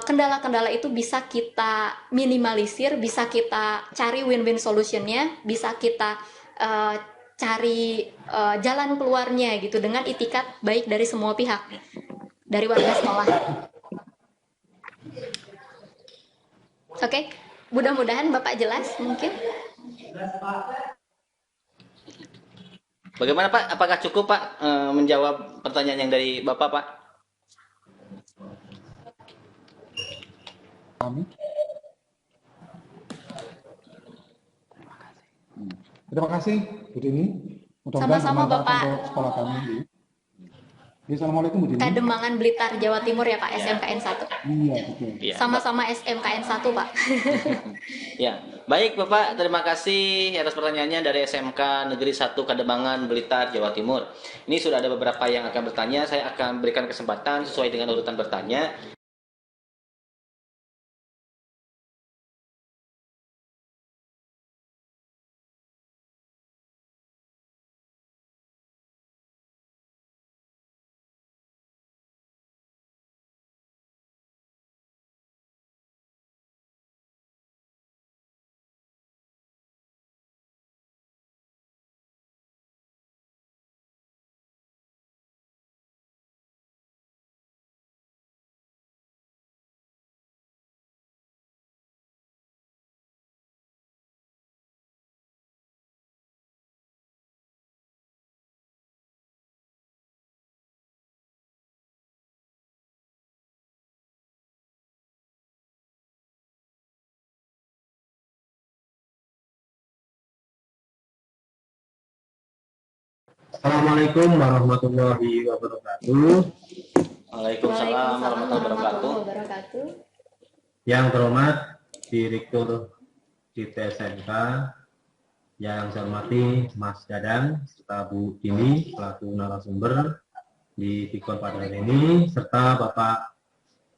kendala-kendala itu bisa kita minimalisir, bisa kita cari win-win solutionnya, bisa kita cari jalan keluarnya gitu dengan itikat baik dari semua pihak, dari warga sekolah. Oke, mudah-mudahan Bapak jelas mungkin. Bagaimana Pak? Apakah cukup Pak menjawab pertanyaan yang dari Bapak Pak? Terima kasih Bu Dini. Mudah-mudahan Sama-sama, bermanfaat Bapak. untuk sekolah kami. Assalamualaikum Bu Dini. Kademangan Blitar, Jawa Timur ya Pak, SMKN 1. Iya, betul. Ya, Sama-sama SMKN 1 Pak. ya. Baik Bapak, terima kasih atas pertanyaannya dari SMK Negeri 1 Kademangan Blitar, Jawa Timur. Ini sudah ada beberapa yang akan bertanya, saya akan berikan kesempatan sesuai dengan urutan bertanya. Assalamualaikum warahmatullahi wabarakatuh. Waalaikumsalam warahmatullahi wabarakatuh. wabarakatuh. Yang terhormat Direktur SMK, yang saya hormati Mas Dadang serta Bu Dini selaku narasumber di Pikon pada hari ini, serta Bapak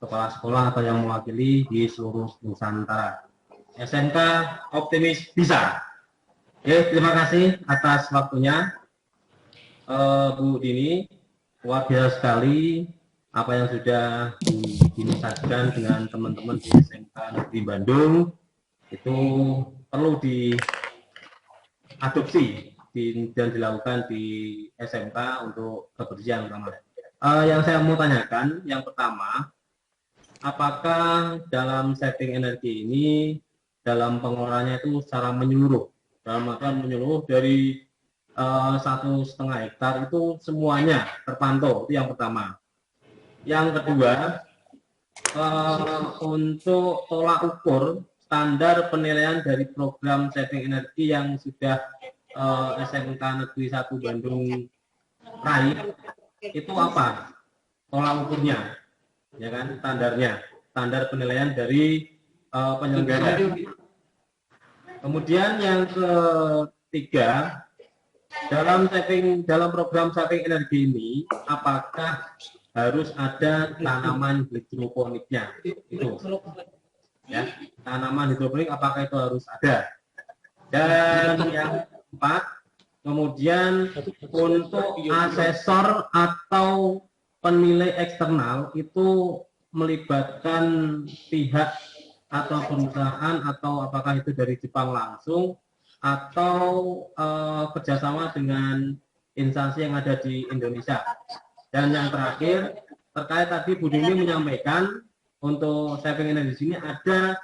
Kepala Sekolah atau yang mewakili di seluruh Nusantara. SMK Optimis Bisa. Oke, terima kasih atas waktunya. Bu Dini, luar biasa sekali apa yang sudah disajikan dengan teman-teman di SMK Negeri Bandung. Itu perlu diadopsi dan dilakukan di SMK untuk kebersihan utama. Yang saya mau tanyakan, yang pertama, apakah dalam saving energi ini dalam pengelolaannya itu secara menyeluruh, dalam artian menyeluruh dari 1,5 hektar itu semuanya terpantau, itu yang pertama. Yang kedua, untuk tolak ukur standar penilaian dari program saving energi yang sudah SMK Negeri 1 Bandung raih, itu apa tolak ukurnya, ya kan, standar penilaian dari penyelenggara. Kemudian yang ketiga, dalam program saving energi ini, apakah harus ada tanaman hidroponiknya? Itu, ya, tanaman hidroponik apakah itu harus ada? Dan yang keempat, kemudian untuk asesor atau penilai eksternal itu melibatkan pihak atau perusahaan atau apakah itu dari Jepang langsung atau kerjasama dengan instansi yang ada di Indonesia. Dan yang terakhir, terkait tadi Bu Dini menyampaikan untuk saving energi ini ada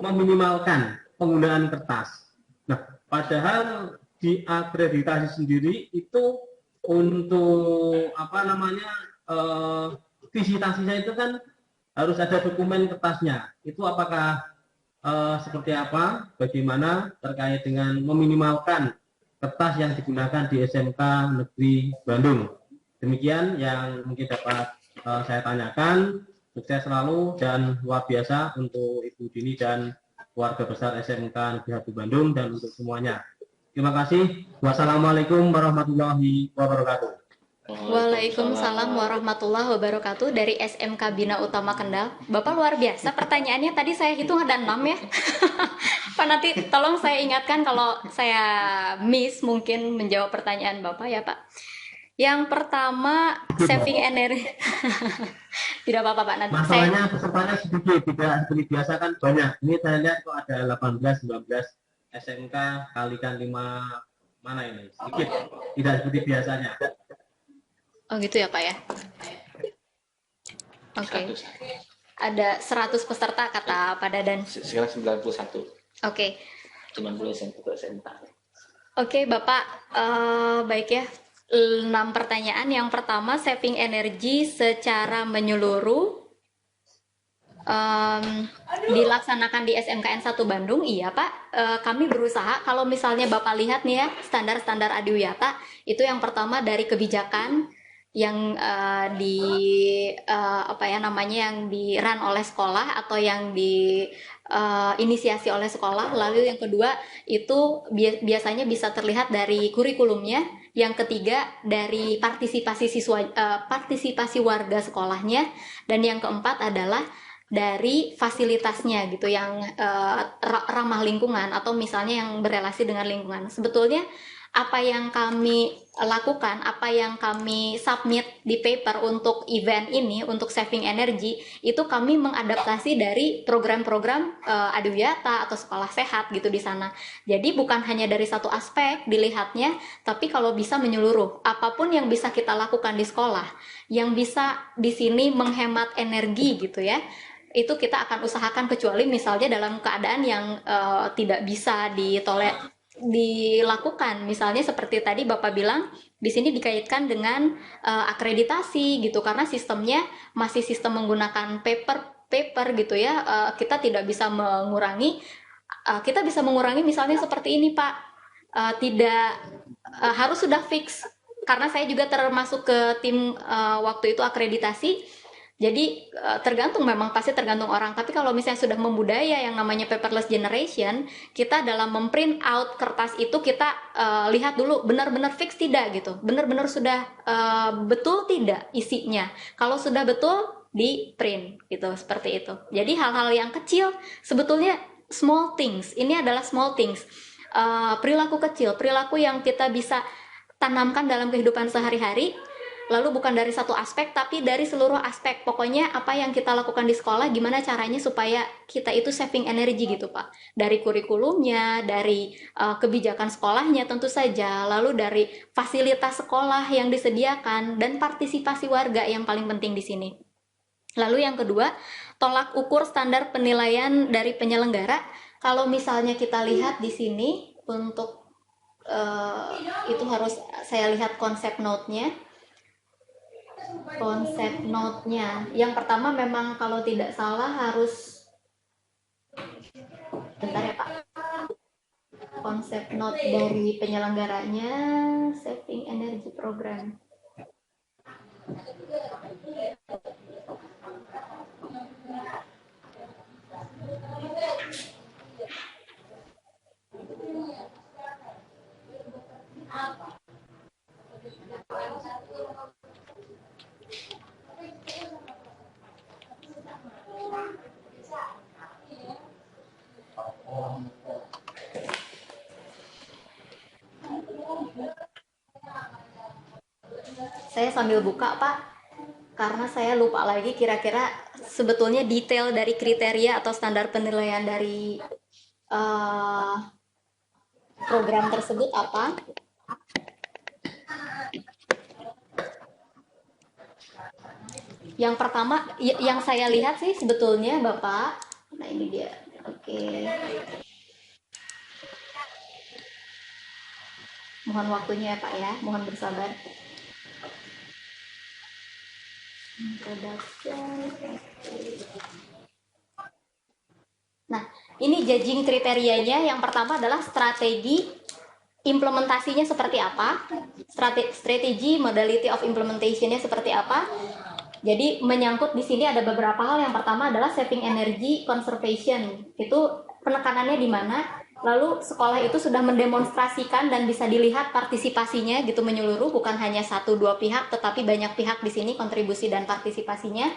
meminimalkan penggunaan kertas. Nah, padahal di akreditasi sendiri itu untuk visitasinya itu kan harus ada dokumen kertasnya. Itu apakah seperti apa, bagaimana terkait dengan meminimalkan kertas yang digunakan di SMK Negeri Bandung. Demikian yang mungkin dapat saya tanyakan. Sukses selalu dan luar biasa untuk Ibu Dini dan keluarga besar SMK Negeri 1 Bandung dan untuk semuanya. Terima kasih. Wassalamualaikum warahmatullahi wabarakatuh. Waalaikumsalam warahmatullahi wabarakatuh dari SMK Bina Utama Kendal. Bapak luar biasa pertanyaannya, tadi saya hitung ada 6 ya. Pak, nanti tolong saya ingatkan kalau saya miss mungkin menjawab pertanyaan Bapak ya Pak. Yang pertama, saving energi. Tidak apa-apa Pak, nanti masalahnya pesertanya sedikit, tidak seperti biasa kan banyak. Ini saya lihat kok ada 18-19 SMK kalikan 5 mana ini, sedikit, tidak seperti biasanya. Oh gitu ya Pak ya. Oke. Ada 100 peserta kata Pak Dadan. Sekarang 91. Oke. 90 SMK. Oke Bapak, baik ya. 6 pertanyaan. Yang pertama, saving energi secara menyeluruh dilaksanakan di SMKN 1 Bandung, iya Pak. Kami berusaha, kalau misalnya Bapak lihat nih ya, standar-standar Adiwiyata, itu yang pertama dari kebijakan yang apa ya namanya, yang di-run oleh sekolah atau yang inisiasi oleh sekolah. Lalu yang kedua itu biasanya bisa terlihat dari kurikulumnya. Yang ketiga dari partisipasi partisipasi warga sekolahnya, dan yang keempat adalah dari fasilitasnya gitu, yang ramah lingkungan atau misalnya yang berelasi dengan lingkungan. Sebetulnya apa yang kami lakukan, apa yang kami submit di paper untuk event ini, untuk saving energy, itu kami mengadaptasi dari program-program Adiwiyata atau sekolah sehat gitu di sana. Jadi bukan hanya dari satu aspek dilihatnya, tapi kalau bisa menyeluruh. Apapun yang bisa kita lakukan di sekolah, yang bisa di sini menghemat energi gitu ya, itu kita akan usahakan, kecuali misalnya dalam keadaan yang tidak bisa dilakukan, misalnya seperti tadi Bapak bilang di sini dikaitkan dengan akreditasi gitu, karena sistemnya masih sistem menggunakan paper gitu ya. Kita tidak bisa mengurangi, kita bisa mengurangi misalnya seperti ini Pak, tidak harus sudah fix, karena saya juga termasuk ke tim waktu itu akreditasi. Jadi tergantung, memang pasti tergantung orang. Tapi kalau misalnya sudah membudaya yang namanya paperless generation, kita dalam memprint out kertas itu kita lihat dulu benar-benar fix tidak gitu, benar-benar sudah betul tidak isinya. Kalau sudah betul, di print gitu, seperti itu. Jadi hal-hal yang kecil sebetulnya small things. Ini adalah small things, perilaku kecil, perilaku yang kita bisa tanamkan dalam kehidupan sehari-hari. Lalu bukan dari satu aspek, tapi dari seluruh aspek. Pokoknya apa yang kita lakukan di sekolah, gimana caranya supaya kita itu saving energy gitu Pak. Dari kurikulumnya, dari kebijakan sekolahnya tentu saja, lalu dari fasilitas sekolah yang disediakan, dan partisipasi warga yang paling penting di sini. Lalu yang kedua, tolak ukur standar penilaian dari penyelenggara. Kalau misalnya kita lihat di sini, untuk itu harus saya lihat konsep note-nya. Konsep note-nya yang pertama memang kalau tidak salah harus, bentar ya Pak, konsep note dari penyelenggaranya saving energy program. Saya sambil buka Pak, karena saya lupa lagi kira-kira sebetulnya detail dari kriteria atau standar penilaian dari program tersebut apa. Yang pertama yang saya lihat sih sebetulnya Bapak, nah ini dia, oke. Mohon waktunya ya Pak ya, mohon bersabar. Nah, ini judging kriterianya. Yang pertama adalah strategi implementasinya seperti apa, strategi modality of implementation-nya seperti apa. Jadi menyangkut di sini ada beberapa hal. Yang pertama adalah saving energy conservation. Itu penekanannya di mana? Lalu sekolah itu sudah mendemonstrasikan dan bisa dilihat partisipasinya gitu menyeluruh, bukan hanya 1-2 pihak, tetapi banyak pihak di sini kontribusi dan partisipasinya.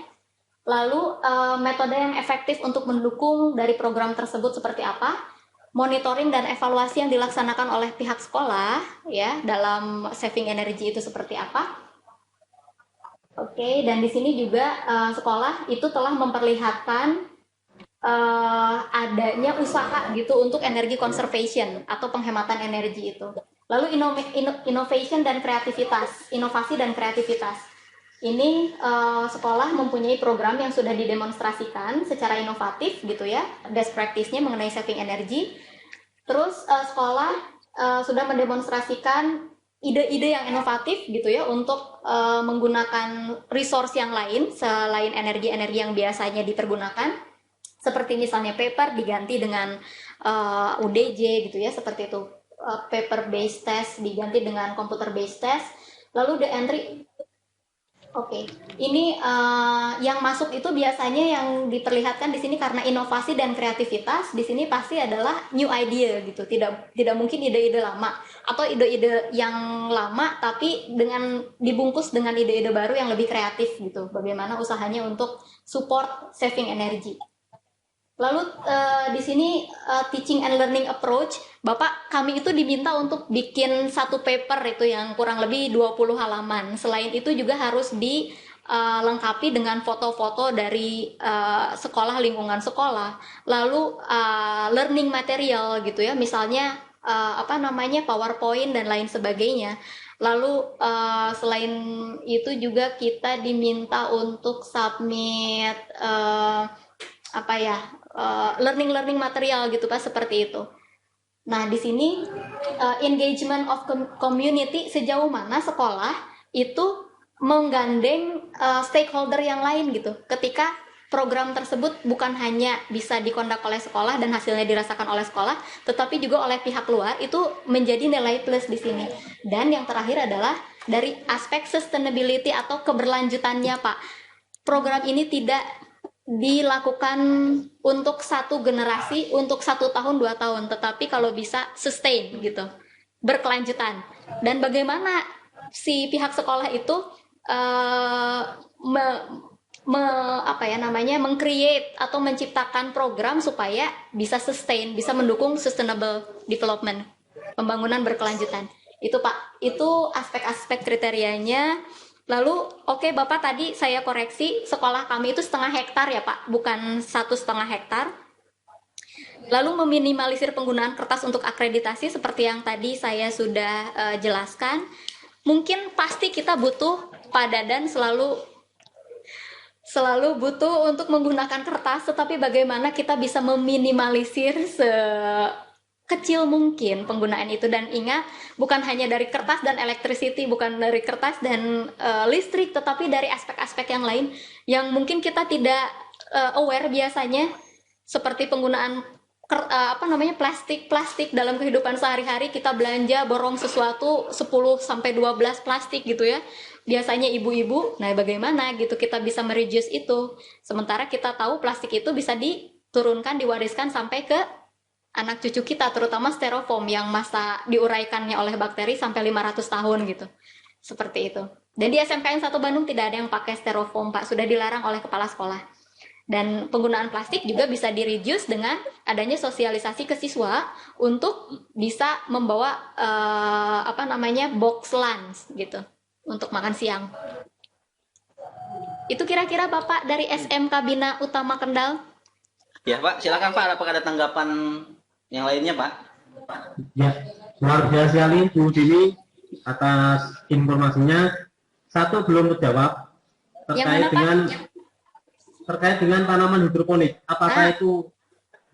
Lalu metode yang efektif untuk mendukung dari program tersebut seperti apa? Monitoring dan evaluasi yang dilaksanakan oleh pihak sekolah ya dalam saving energy itu seperti apa? Oke, dan di sini juga sekolah itu telah memperlihatkan adanya usaha gitu untuk energy conservation atau penghematan energi itu. Lalu innovation dan kreativitas, inovasi dan kreativitas. Ini sekolah mempunyai program yang sudah didemonstrasikan secara inovatif gitu ya, best practice-nya mengenai saving energy. Terus sekolah sudah mendemonstrasikan ide-ide yang inovatif gitu ya untuk menggunakan resource yang lain selain energi-energi yang biasanya dipergunakan, seperti misalnya paper diganti dengan UDJ gitu ya, seperti itu. Paper based test diganti dengan computer based test. Lalu the entry, oke, ini yang masuk itu biasanya yang diperlihatkan di sini karena inovasi dan kreativitas. Di sini pasti adalah new idea gitu. Tidak mungkin ide-ide lama atau ide-ide yang lama tapi dengan dibungkus dengan ide-ide baru yang lebih kreatif gitu. Bagaimana usahanya untuk support saving energy. Lalu di sini teaching and learning approach, Bapak, kami itu diminta untuk bikin satu paper itu yang kurang lebih 20 halaman. Selain itu juga harus dilengkapi dengan foto-foto dari sekolah, lingkungan sekolah. Lalu learning material gitu ya, misalnya PowerPoint dan lain sebagainya. Lalu selain itu juga kita diminta untuk submit learning material gitu Pak, seperti itu. Nah, di sini engagement of community, sejauh mana sekolah itu menggandeng stakeholder yang lain gitu. Ketika program tersebut bukan hanya bisa dikondak oleh sekolah dan hasilnya dirasakan oleh sekolah, tetapi juga oleh pihak luar, itu menjadi nilai plus di sini. Dan yang terakhir adalah dari aspek sustainability atau keberlanjutannya Pak. Program ini tidak dilakukan untuk satu generasi, untuk 1 tahun 2 tahun, tetapi kalau bisa sustain gitu, berkelanjutan. Dan bagaimana si pihak sekolah itu meng-create atau menciptakan program supaya bisa sustain, bisa mendukung sustainable development, pembangunan berkelanjutan. Itu Pak, itu aspek-aspek kriterianya. Lalu, oke Bapak, tadi saya koreksi, sekolah kami itu 0,5 hektar ya Pak, bukan 1,5 hektar. Lalu meminimalisir penggunaan kertas untuk akreditasi seperti yang tadi saya sudah jelaskan. Mungkin pasti kita butuh Pak Dadan selalu butuh untuk menggunakan kertas, tetapi bagaimana kita bisa meminimalisir kecil mungkin penggunaan itu. Dan ingat, bukan hanya dari kertas dan electricity, bukan dari kertas dan listrik, tetapi dari aspek-aspek yang lain yang mungkin kita tidak aware biasanya, seperti penggunaan plastik dalam kehidupan sehari-hari. Kita belanja borong sesuatu 10-12 plastik gitu ya, biasanya ibu-ibu. Nah, bagaimana gitu kita bisa mereduce itu, sementara kita tahu plastik itu bisa diturunkan, diwariskan sampai ke anak cucu kita, terutama styrofoam yang masa diuraikannya oleh bakteri sampai 500 tahun gitu. Seperti itu. Dan di SMKN 1 Bandung tidak ada yang pakai styrofoam Pak, sudah dilarang oleh kepala sekolah. Dan penggunaan plastik juga bisa di-reduce dengan adanya sosialisasi ke siswa untuk bisa membawa box lunch gitu untuk makan siang. Itu kira-kira Bapak dari SMK Bina Utama Kendal. Ya Pak, silakan Pak, apakah ada tanggapan yang lainnya Pak? Ya, luar biasa sekali Bu Dini atas informasinya. Satu belum terjawab terkait dengan tanaman hidroponik. Apakah itu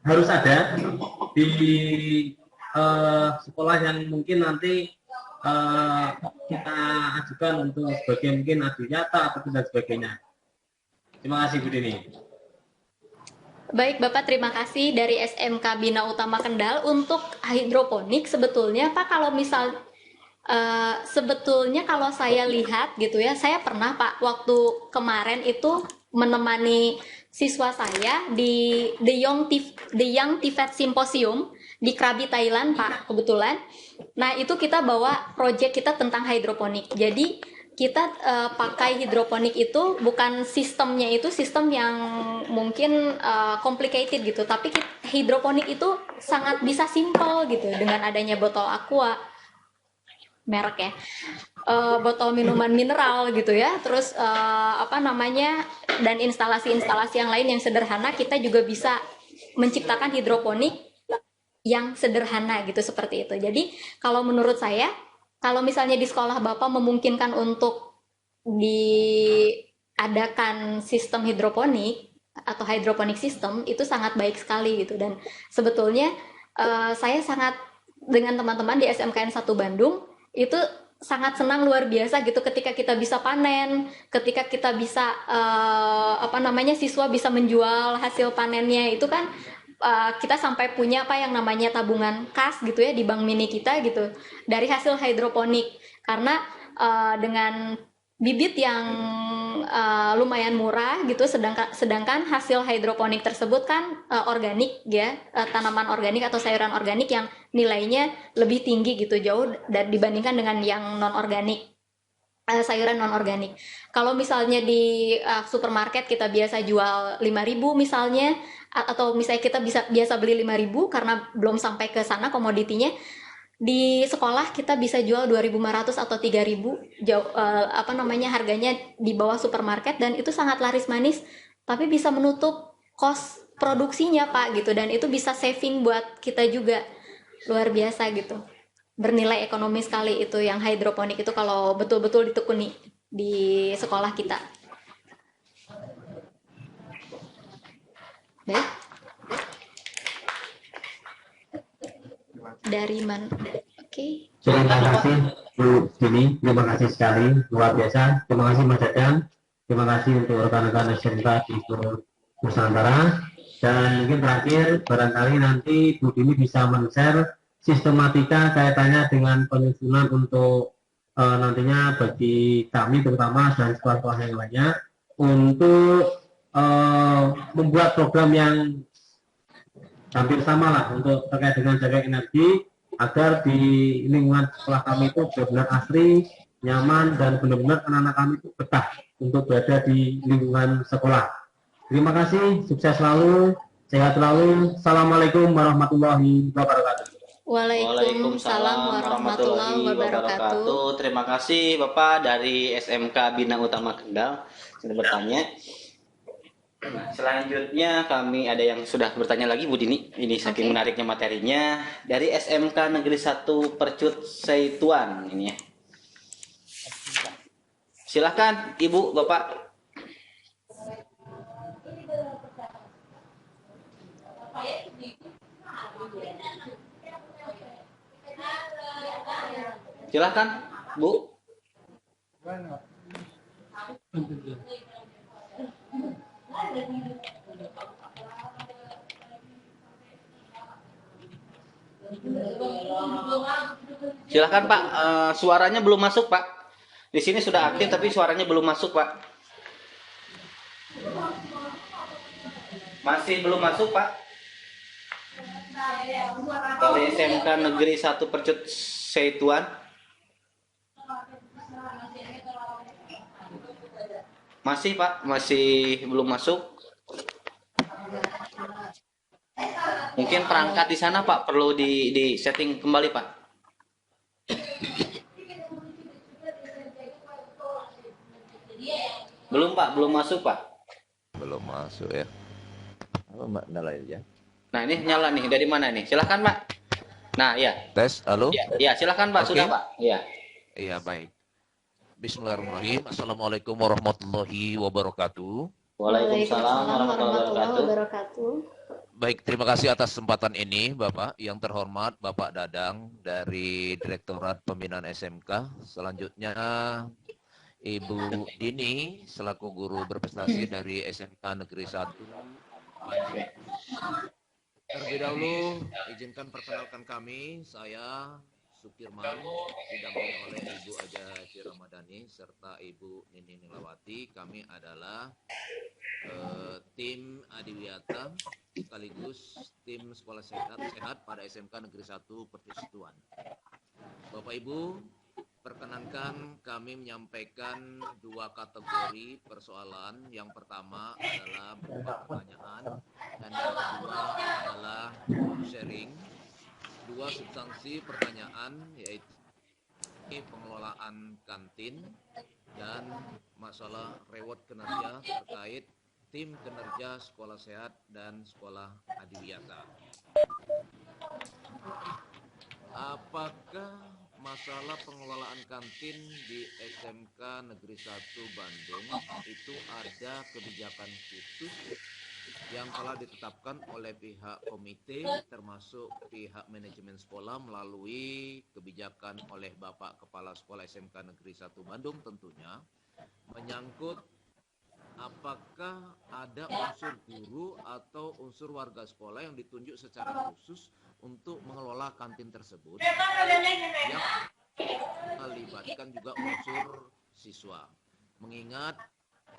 harus ada di sekolah yang mungkin nanti kita ajukan untuk sebagai mungkin adu nyata atau dan sebagainya? Terima kasih Bu Dini. Baik Bapak, terima kasih dari SMK Bina Utama Kendal. Untuk hidroponik sebetulnya Pak, sebetulnya kalau saya lihat gitu ya, saya pernah Pak waktu kemarin itu menemani siswa saya di The Young TVET Symposium di Krabi, Thailand Pak, kebetulan. Nah, itu kita bawa project kita tentang hidroponik. Jadi kita pakai hidroponik itu bukan sistemnya itu sistem yang mungkin complicated gitu, tapi hidroponik itu sangat bisa simple gitu dengan adanya botol aqua, merek ya, botol minuman mineral gitu ya, terus dan instalasi-instalasi yang lain yang sederhana, kita juga bisa menciptakan hidroponik yang sederhana gitu, seperti itu. Jadi kalau menurut saya, kalau misalnya di sekolah Bapak memungkinkan untuk diadakan sistem hidroponik atau hidroponik sistem, itu sangat baik sekali gitu. Dan sebetulnya saya sangat dengan teman-teman di SMKN 1 Bandung itu sangat senang luar biasa gitu ketika kita bisa panen, ketika kita bisa siswa bisa menjual hasil panennya itu kan kita sampai punya apa yang namanya tabungan kas gitu ya di bank mini kita gitu dari hasil hidroponik karena dengan bibit yang lumayan murah gitu sedangkan hasil hidroponik tersebut kan organik ya tanaman organik atau sayuran organik yang nilainya lebih tinggi gitu jauh dibandingkan dengan yang non organik sayuran non organik. Kalau misalnya di supermarket kita biasa jual 5.000 misalnya atau misalnya kita biasa beli 5.000 karena belum sampai ke sana komoditinya, di sekolah kita bisa jual 2.500 atau 3.000 harganya di bawah supermarket dan itu sangat laris manis tapi bisa menutup cost produksinya Pak gitu dan itu bisa saving buat kita juga luar biasa gitu. Bernilai ekonomi sekali itu yang hidroponik itu kalau betul-betul ditekuni di sekolah kita. Baik. Dari mana? Oke. Terima kasih Bu Dini, terima kasih sekali, luar biasa. Terima kasih Mas Dadang, terima kasih untuk rekan-rekan SMK di Nusantara. Dan mungkin terakhir, barangkali nanti Bu Dini bisa men-share sistematika kaitannya dengan penyusunan untuk nantinya bagi kami terutama dan sekolah-sekolah yang lainnya untuk membuat program yang hampir sama lah untuk terkait dengan jaga energi agar di lingkungan sekolah kami itu benar-benar asri, nyaman dan benar-benar anak-anak kami itu betah untuk berada di lingkungan sekolah. Terima kasih, sukses selalu, sehat selalu. Assalamualaikum warahmatullahi wabarakatuh. Waalaikumsalam warahmatullahi wabarakatuh. Terima kasih Bapak dari SMK Bina Utama Kendal sudah bertanya. Nah, selanjutnya kami ada yang sudah bertanya lagi Bu Dini. Ini saking menariknya materinya dari SMK Negeri 1 Percut Seituan ini ya. Silakan Ibu, Bapak. Silakan Bu. Silakan Pak, suaranya belum masuk Pak. Di sini sudah aktif tapi suaranya belum masuk Pak. Masih belum masuk Pak. Dari SMK Negeri 1 Percut Seituan. Masih Pak, masih belum masuk. Mungkin perangkat di sana Pak perlu di setting kembali Pak. Belum Pak, belum masuk Pak. Belum masuk ya. Apa Mbak nyala ya? Nah ini nyala nih, dari mana nih? Silahkan Pak. Nah ya. Tes, halo? Ya silahkan Pak, sudah Pak. Iya. Iya baik. Bismillahirrahmanirrahim. Assalamualaikum warahmatullahi wabarakatuh. Waalaikumsalam warahmatullahi wabarakatuh. Baik, terima kasih atas kesempatan ini Bapak. Yang terhormat Bapak Dadang dari Direktorat Pembinaan SMK. Selanjutnya Ibu Dini selaku guru berprestasi dari SMK Negeri 1. Terlebih dahulu izinkan perkenalkan kami, saya Sukirman didampingi oleh Ibu Aja Ramadhani serta Ibu Nini Nilawati. Kami adalah tim Adiwiyata sekaligus tim sekolah sehat pada SMK Negeri 1 Percut Seituan. Bapak Ibu, perkenankan kami menyampaikan dua kategori persoalan. Yang pertama adalah berupa pertanyaan dan yang kedua adalah sharing. Dua substansi pertanyaan yaitu pengelolaan kantin dan masalah reward kinerja terkait tim kinerja sekolah sehat dan sekolah adiwiyata. Apakah masalah pengelolaan kantin di SMK Negeri 1 Bandung itu ada kebijakan khusus yang telah ditetapkan oleh pihak komite termasuk pihak manajemen sekolah melalui kebijakan oleh Bapak Kepala Sekolah SMK Negeri 1 Bandung tentunya menyangkut apakah ada unsur guru atau unsur warga sekolah yang ditunjuk secara khusus untuk mengelola kantin tersebut yang melibatkan juga unsur siswa. Mengingat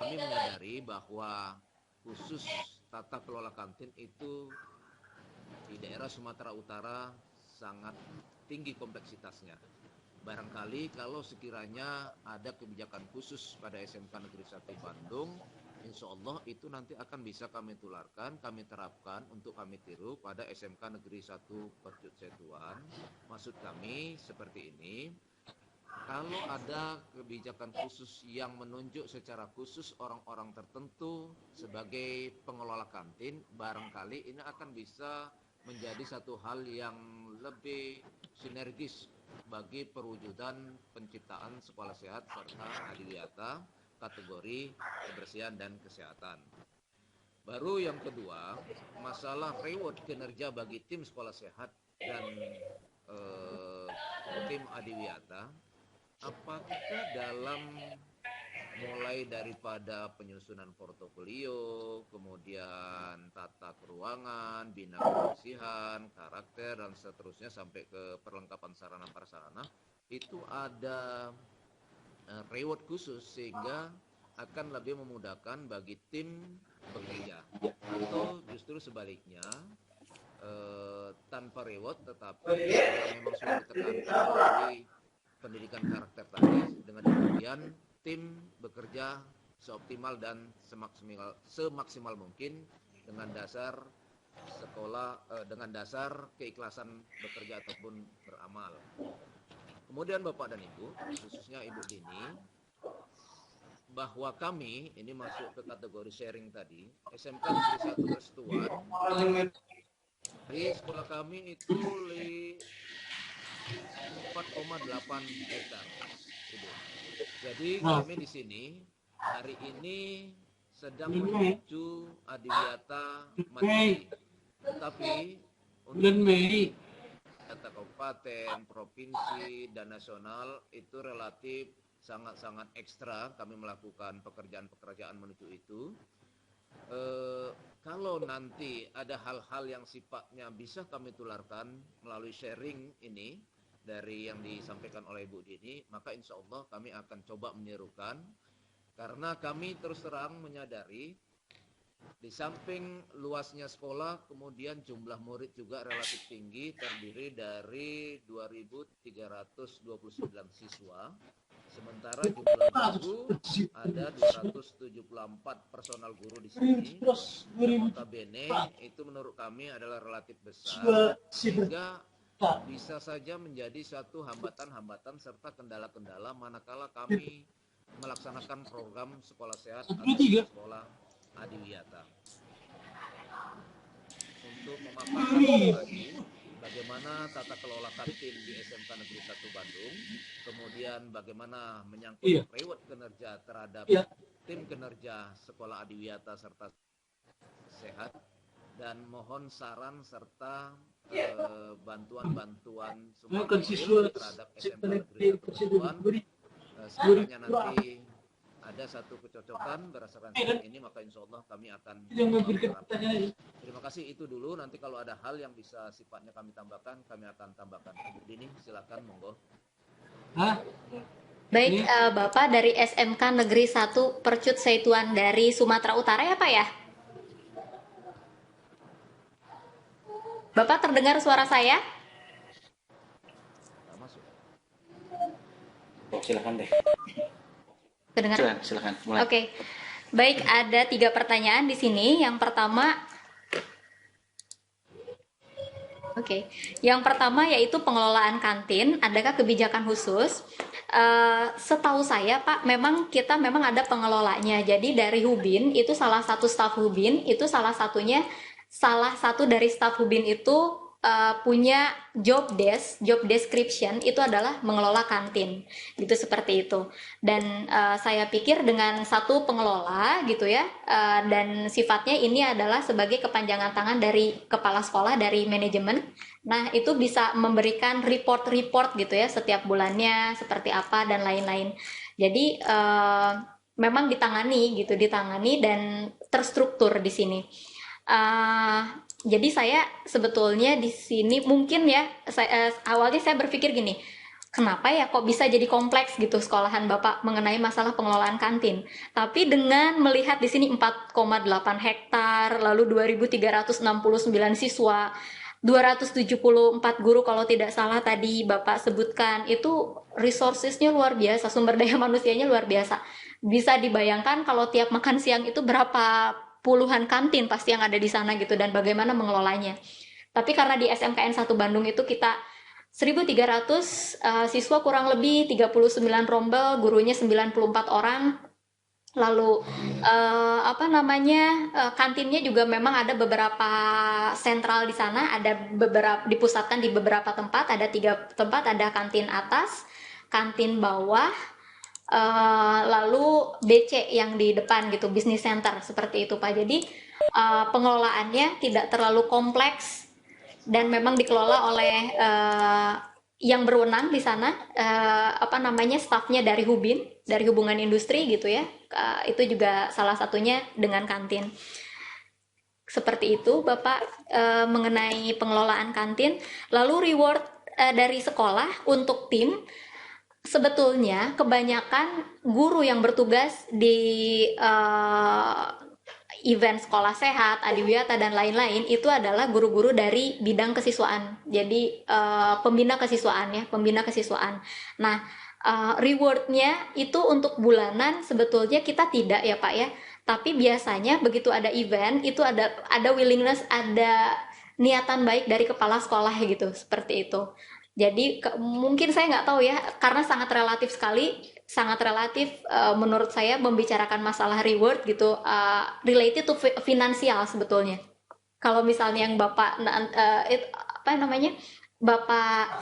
kami menyadari bahwa khusus tata kelola kantin itu di daerah Sumatera Utara sangat tinggi kompleksitasnya. Barangkali kalau sekiranya ada kebijakan khusus pada SMK Negeri 1 Bandung, insya Allah itu nanti akan bisa kami tularkan, kami terapkan untuk kami tiru pada SMK Negeri 1 Percut Setuan. Maksud kami seperti ini, kalau ada kebijakan khusus yang menunjuk secara khusus orang-orang tertentu sebagai pengelola kantin, barangkali ini akan bisa menjadi satu hal yang lebih sinergis bagi perwujudan penciptaan sekolah sehat serta adiwiyata kategori kebersihan dan kesehatan. Baru yang kedua, masalah reward kinerja bagi tim sekolah sehat dan tim adiwiyata. Apakah dalam mulai daripada penyusunan portofolio, kemudian tata keuangan, bina kebersihan, karakter, dan seterusnya sampai ke perlengkapan sarana prasarana, itu ada reward khusus sehingga akan lebih memudahkan bagi tim bekerja. Atau justru sebaliknya, tanpa reward tetapi memang sudah ditekankan dari pendidikan karakter tadi, dengan demikian tim bekerja seoptimal dan semaksimal mungkin dengan dasar sekolah dengan dasar keikhlasan bekerja ataupun beramal. Kemudian Bapak dan Ibu, khususnya Ibu Dini, bahwa kami ini masuk ke kategori sharing tadi, SMK Negeri 1 Persetuan, di sekolah kami itu 4,8 hektar. Jadi kami di sini hari ini sedang menuju adiwiyata mandiri. Tetapi untuk data kabupaten, provinsi, dan nasional itu relatif sangat-sangat ekstra kami melakukan pekerjaan-pekerjaan menuju itu. Kalau nanti ada hal-hal yang sifatnya bisa kami tularkan melalui sharing ini dari yang disampaikan oleh Ibu Dini, maka insya Allah kami akan coba menyerukan, karena kami terus terang menyadari di samping luasnya sekolah, kemudian jumlah murid juga relatif tinggi, terdiri dari 2.329 siswa. Sementara jumlah guru ada 274 personal guru di sini. Notabene itu menurut kami adalah relatif besar, sehingga bisa saja menjadi suatu hambatan-hambatan serta kendala-kendala manakala kami melaksanakan program sekolah sehat atau sekolah adiwiyata. Untuk memaparkan lagi bagaimana tata kelola kantin di SMK Negeri 1 Bandung, kemudian bagaimana menyangkut reward kinerja terhadap tim kinerja sekolah adiwiyata serta sehat, dan mohon saran serta bantuan-bantuan semua terhadap SMK Negeri 1 Persatuan. Sekiranya nanti ada satu kecocokan berdasarkan ini, maka insya Allah kami akan menerapkan. Terima kasih, itu dulu. Nanti kalau ada hal yang bisa sifatnya kami tambahkan, kami akan tambahkan. Ibu Dini, silakan, monggo. Baik, Bapak dari SMK Negeri 1 Percut Setuan dari Sumatera Utara ya Pak ya? Bapak terdengar suara saya? Silakan deh. Kedengar? Silakan. Mulai. Oke. Baik, ada 3 pertanyaan di sini. Yang pertama, yang pertama yaitu pengelolaan kantin. Adakah kebijakan khusus? Setahu saya Pak, memang kita ada pengelolanya. Jadi dari Hubin itu salah satu staf Hubin itu salah satu dari staf Hubin itu punya job description itu adalah mengelola kantin, gitu seperti itu. Dan saya pikir dengan satu pengelola gitu ya, dan sifatnya ini adalah sebagai kepanjangan tangan dari kepala sekolah, dari manajemen. Nah, itu bisa memberikan report gitu ya setiap bulannya seperti apa dan lain-lain. Jadi memang ditangani dan terstruktur di sini. Jadi saya sebetulnya di sini mungkin ya, awalnya saya berpikir gini, kenapa ya kok bisa jadi kompleks gitu sekolahan Bapak mengenai masalah pengelolaan kantin. Tapi dengan melihat di sini 4,8 hektar, lalu 2.369 siswa, 274 guru kalau tidak salah tadi Bapak sebutkan, itu resourcesnya luar biasa, sumber daya manusianya luar biasa. Bisa dibayangkan kalau tiap makan siang itu berapa puluhan kantin pasti yang ada di sana gitu, dan bagaimana mengelolanya. Tapi karena di SMKN 1 Bandung itu kita 1.300 siswa, kurang lebih 39 rombel, gurunya 94 orang. Lalu kantinnya juga memang ada beberapa sentral di sana, ada beberapa dipusatkan di beberapa tempat, ada 3 tempat, ada kantin atas, kantin bawah, lalu BC yang di depan gitu, business center seperti itu Pak. Jadi pengelolaannya tidak terlalu kompleks dan memang dikelola oleh yang berwenang di sana, stafnya dari Hubin, dari hubungan industri gitu ya. Itu juga salah satunya dengan kantin. Seperti itu Bapak mengenai pengelolaan kantin. Lalu reward dari sekolah untuk tim, sebetulnya kebanyakan guru yang bertugas di event sekolah sehat, Adiwiyata dan lain-lain itu adalah guru-guru dari bidang kesiswaan. Jadi pembina kesiswaan. Nah, rewardnya itu untuk bulanan sebetulnya kita tidak ya Pak ya. Tapi biasanya begitu ada event itu ada willingness, ada niatan baik dari kepala sekolah gitu, seperti itu. Jadi mungkin saya nggak tahu ya, karena sangat relatif menurut saya membicarakan masalah reward gitu, related to finansial sebetulnya. Kalau misalnya yang Bapak Bapak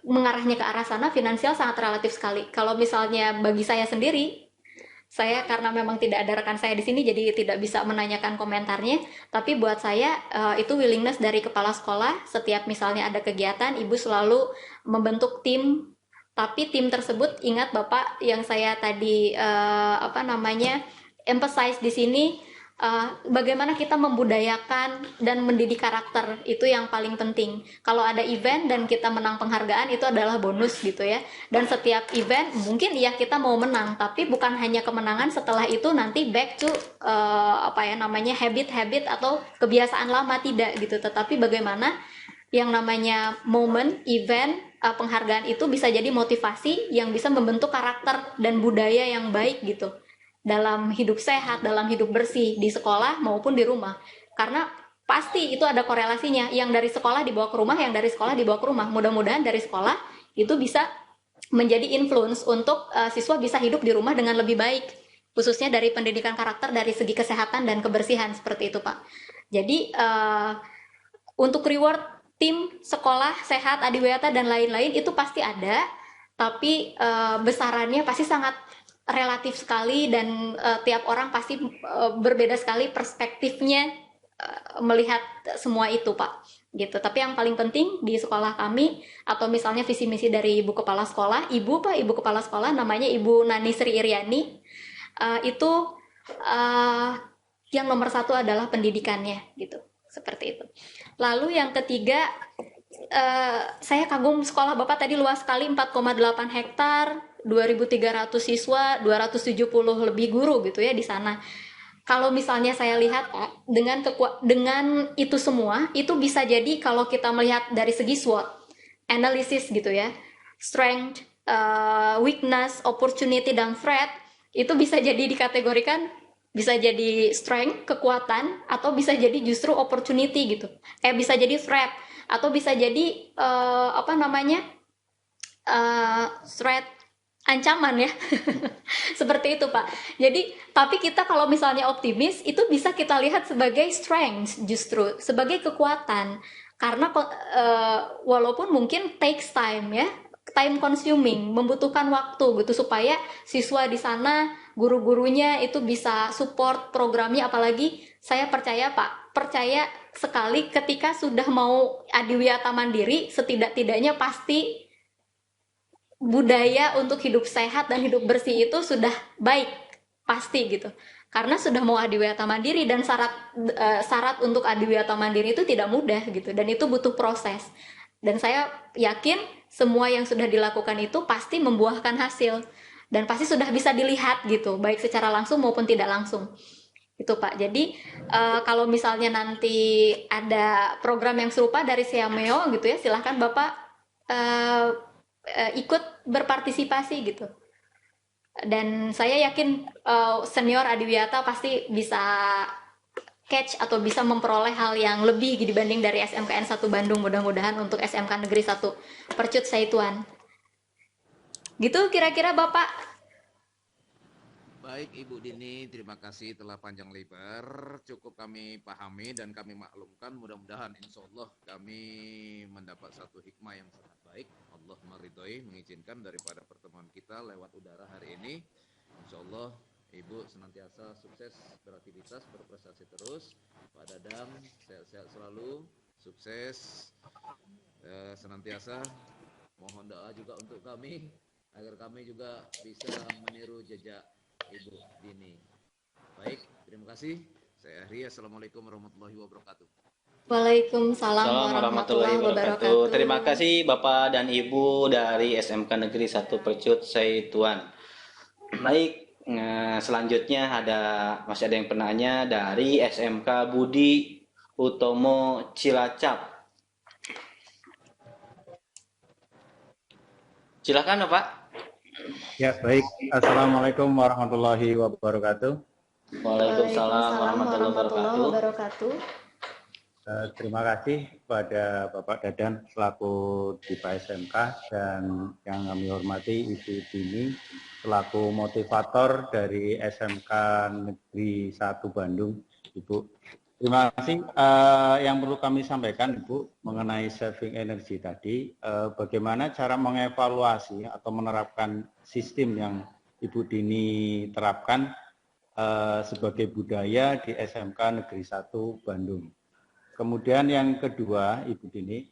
mengarahnya ke arah sana, finansial sangat relatif sekali. Kalau misalnya bagi saya sendiri, saya karena memang tidak ada rekan saya di sini jadi tidak bisa menanyakan komentarnya, tapi buat saya itu willingness dari kepala sekolah. Setiap misalnya ada kegiatan, ibu selalu membentuk tim, tapi tim tersebut, ingat Bapak yang saya tadi emphasize di sini, bagaimana kita membudayakan dan mendidik karakter, itu yang paling penting. Kalau ada event dan kita menang penghargaan itu adalah bonus gitu ya. Dan setiap event mungkin ya kita mau menang, tapi bukan hanya kemenangan, setelah itu nanti back to habit atau kebiasaan lama, tidak gitu. Tetapi bagaimana yang namanya momen, event, penghargaan itu bisa jadi motivasi yang bisa membentuk karakter dan budaya yang baik gitu, dalam hidup sehat, dalam hidup bersih di sekolah maupun di rumah. Karena pasti itu ada korelasinya, yang dari sekolah dibawa ke rumah, yang dari sekolah dibawa ke rumah. Mudah-mudahan dari sekolah itu bisa menjadi influence untuk siswa bisa hidup di rumah dengan lebih baik, khususnya dari pendidikan karakter, dari segi kesehatan dan kebersihan, seperti itu Pak. Jadi untuk reward tim sekolah sehat, Adiwiyata dan lain-lain itu pasti ada, tapi besarannya pasti sangat relatif sekali, dan tiap orang pasti berbeda sekali perspektifnya melihat semua itu Pak gitu. Tapi yang paling penting di sekolah kami, atau misalnya visi misi dari ibu kepala sekolah, ibu kepala sekolah namanya Ibu Nani Sri Iriani, itu yang nomor 1 adalah pendidikannya gitu, seperti itu. Lalu yang ketiga, saya kagum sekolah Bapak tadi luas sekali, 4,8 hektar, 2.300 siswa, 270 lebih guru gitu ya di sana. Kalau misalnya saya lihat Pak, dengan itu semua, itu bisa jadi kalau kita melihat dari segi SWOT, analisis gitu ya, strength, weakness, opportunity, dan threat, itu bisa jadi dikategorikan, bisa jadi strength, kekuatan, atau bisa jadi justru opportunity gitu. Bisa jadi threat, atau bisa jadi threat, ancaman ya. Seperti itu Pak. Jadi tapi kita kalau misalnya optimis, itu bisa kita lihat sebagai strength, justru sebagai kekuatan. karena walaupun mungkin takes time ya, time consuming, membutuhkan waktu gitu supaya siswa di sana, guru-gurunya itu bisa support programnya. Apalagi saya percaya Pak, percaya sekali ketika sudah mau adiwiyata mandiri, setidak-tidaknya pasti budaya untuk hidup sehat dan hidup bersih itu sudah baik, pasti gitu. Karena sudah mau adiwiyata mandiri, dan syarat untuk adiwiyata mandiri itu tidak mudah gitu, dan itu butuh proses. Dan saya yakin semua yang sudah dilakukan itu pasti membuahkan hasil, dan pasti sudah bisa dilihat gitu, baik secara langsung maupun tidak langsung. Itu Pak. Jadi kalau misalnya nanti ada program yang serupa dari Siameo gitu ya, silahkan Bapak ikut berpartisipasi gitu. Dan saya yakin senior adiwiyata pasti bisa catch atau bisa memperoleh hal yang lebih dibanding dari SMKN 1 Bandung, mudah-mudahan untuk SMK Negeri 1 Percut Saituan. Gitu kira-kira Bapak. Baik Ibu Dini, terima kasih telah panjang lebar, cukup kami pahami dan kami maklumkan. Mudah-mudahan insya Allah kami mendapat satu hikmah yang sangat baik. Allah meridhoi, mengizinkan daripada pertemuan kita lewat udara hari ini. Insya Allah Ibu senantiasa sukses beraktivitas, berprestasi terus. Pak Dadang sehat-sehat selalu, sukses senantiasa. Mohon doa juga untuk kami agar kami juga bisa meniru jejak Ibu Dini. Baik, terima kasih. Saya Ahri. Assalamualaikum warahmatullahi wabarakatuh. Waalaikumsalam warahmatullahi wabarakatuh. Terima kasih Bapak dan Ibu dari SMK Negeri 1 Percut Saituan. Baik, selanjutnya masih ada yang penanya dari SMK Budi Utomo Cilacap. Silakan Pak. Ya, baik. Assalamualaikum warahmatullahi wabarakatuh. Waalaikumsalam warahmatullahi wabarakatuh. Terima kasih kepada Bapak Dadan selaku Dipa SMK dan yang kami hormati Ibu Dini selaku motivator dari SMK Negeri 1 Bandung, Ibu. Terima kasih. Yang perlu kami sampaikan, Ibu, mengenai saving energy tadi, bagaimana cara mengevaluasi atau menerapkan sistem yang Ibu Dini terapkan sebagai budaya di SMK Negeri 1 Bandung. Kemudian yang kedua, Ibu Dini,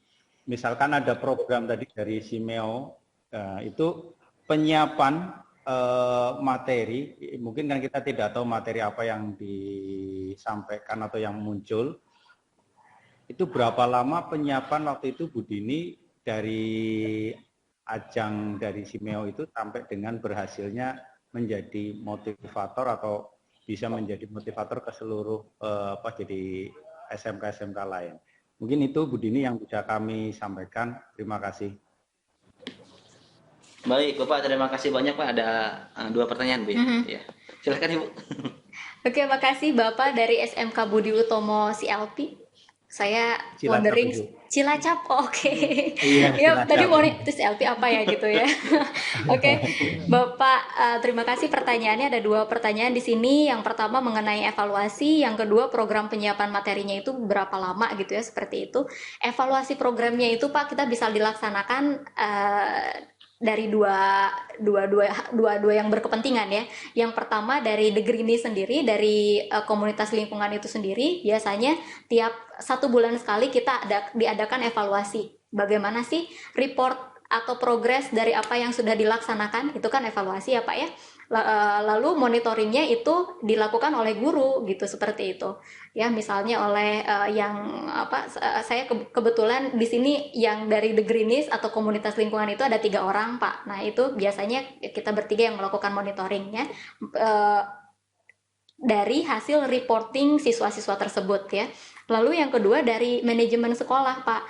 misalkan ada program tadi dari Simeo, itu penyiapan materi, mungkin kan kita tidak tahu materi apa yang disampaikan atau yang muncul, itu berapa lama penyiapan waktu itu Bu Dini dari ajang dari Simeo itu sampai dengan berhasilnya menjadi motivator atau bisa menjadi motivator ke seluruh jadi SMK-SMK lain. Mungkin itu Bu Dini yang bisa kami sampaikan. Terima kasih. Baik, Bapak, terima kasih banyak Pak. Ada 2 pertanyaan Bu ya. Ya. Silakan Ibu. Oke, makasih Bapak dari SMK Budi Utomo CLP. Saya Cilacap, wondering Ibu. Cilacap, oke. Iya, Ya, Cilacap. tadi mau nih, terus LP apa ya gitu ya. Oke, Bapak, terima kasih pertanyaannya. Ada 2 pertanyaan di sini. Yang pertama mengenai evaluasi, yang kedua program penyiapan materinya itu berapa lama gitu ya, seperti itu. Evaluasi programnya itu Pak, kita bisa dilaksanakan dari dua yang berkepentingan ya. Yang pertama dari The Greenie sendiri, dari komunitas lingkungan itu sendiri, biasanya tiap 1 bulan sekali kita diadakan evaluasi. Bagaimana sih report atau progres dari apa yang sudah dilaksanakan, itu kan evaluasi ya Pak ya. Lalu monitoringnya itu dilakukan oleh guru gitu, seperti itu ya. Misalnya oleh saya kebetulan di sini yang dari The Greenies atau komunitas lingkungan itu ada 3 orang Pak. Nah itu biasanya kita bertiga yang melakukan monitoringnya dari hasil reporting siswa-siswa tersebut ya. Lalu yang kedua dari manajemen sekolah Pak,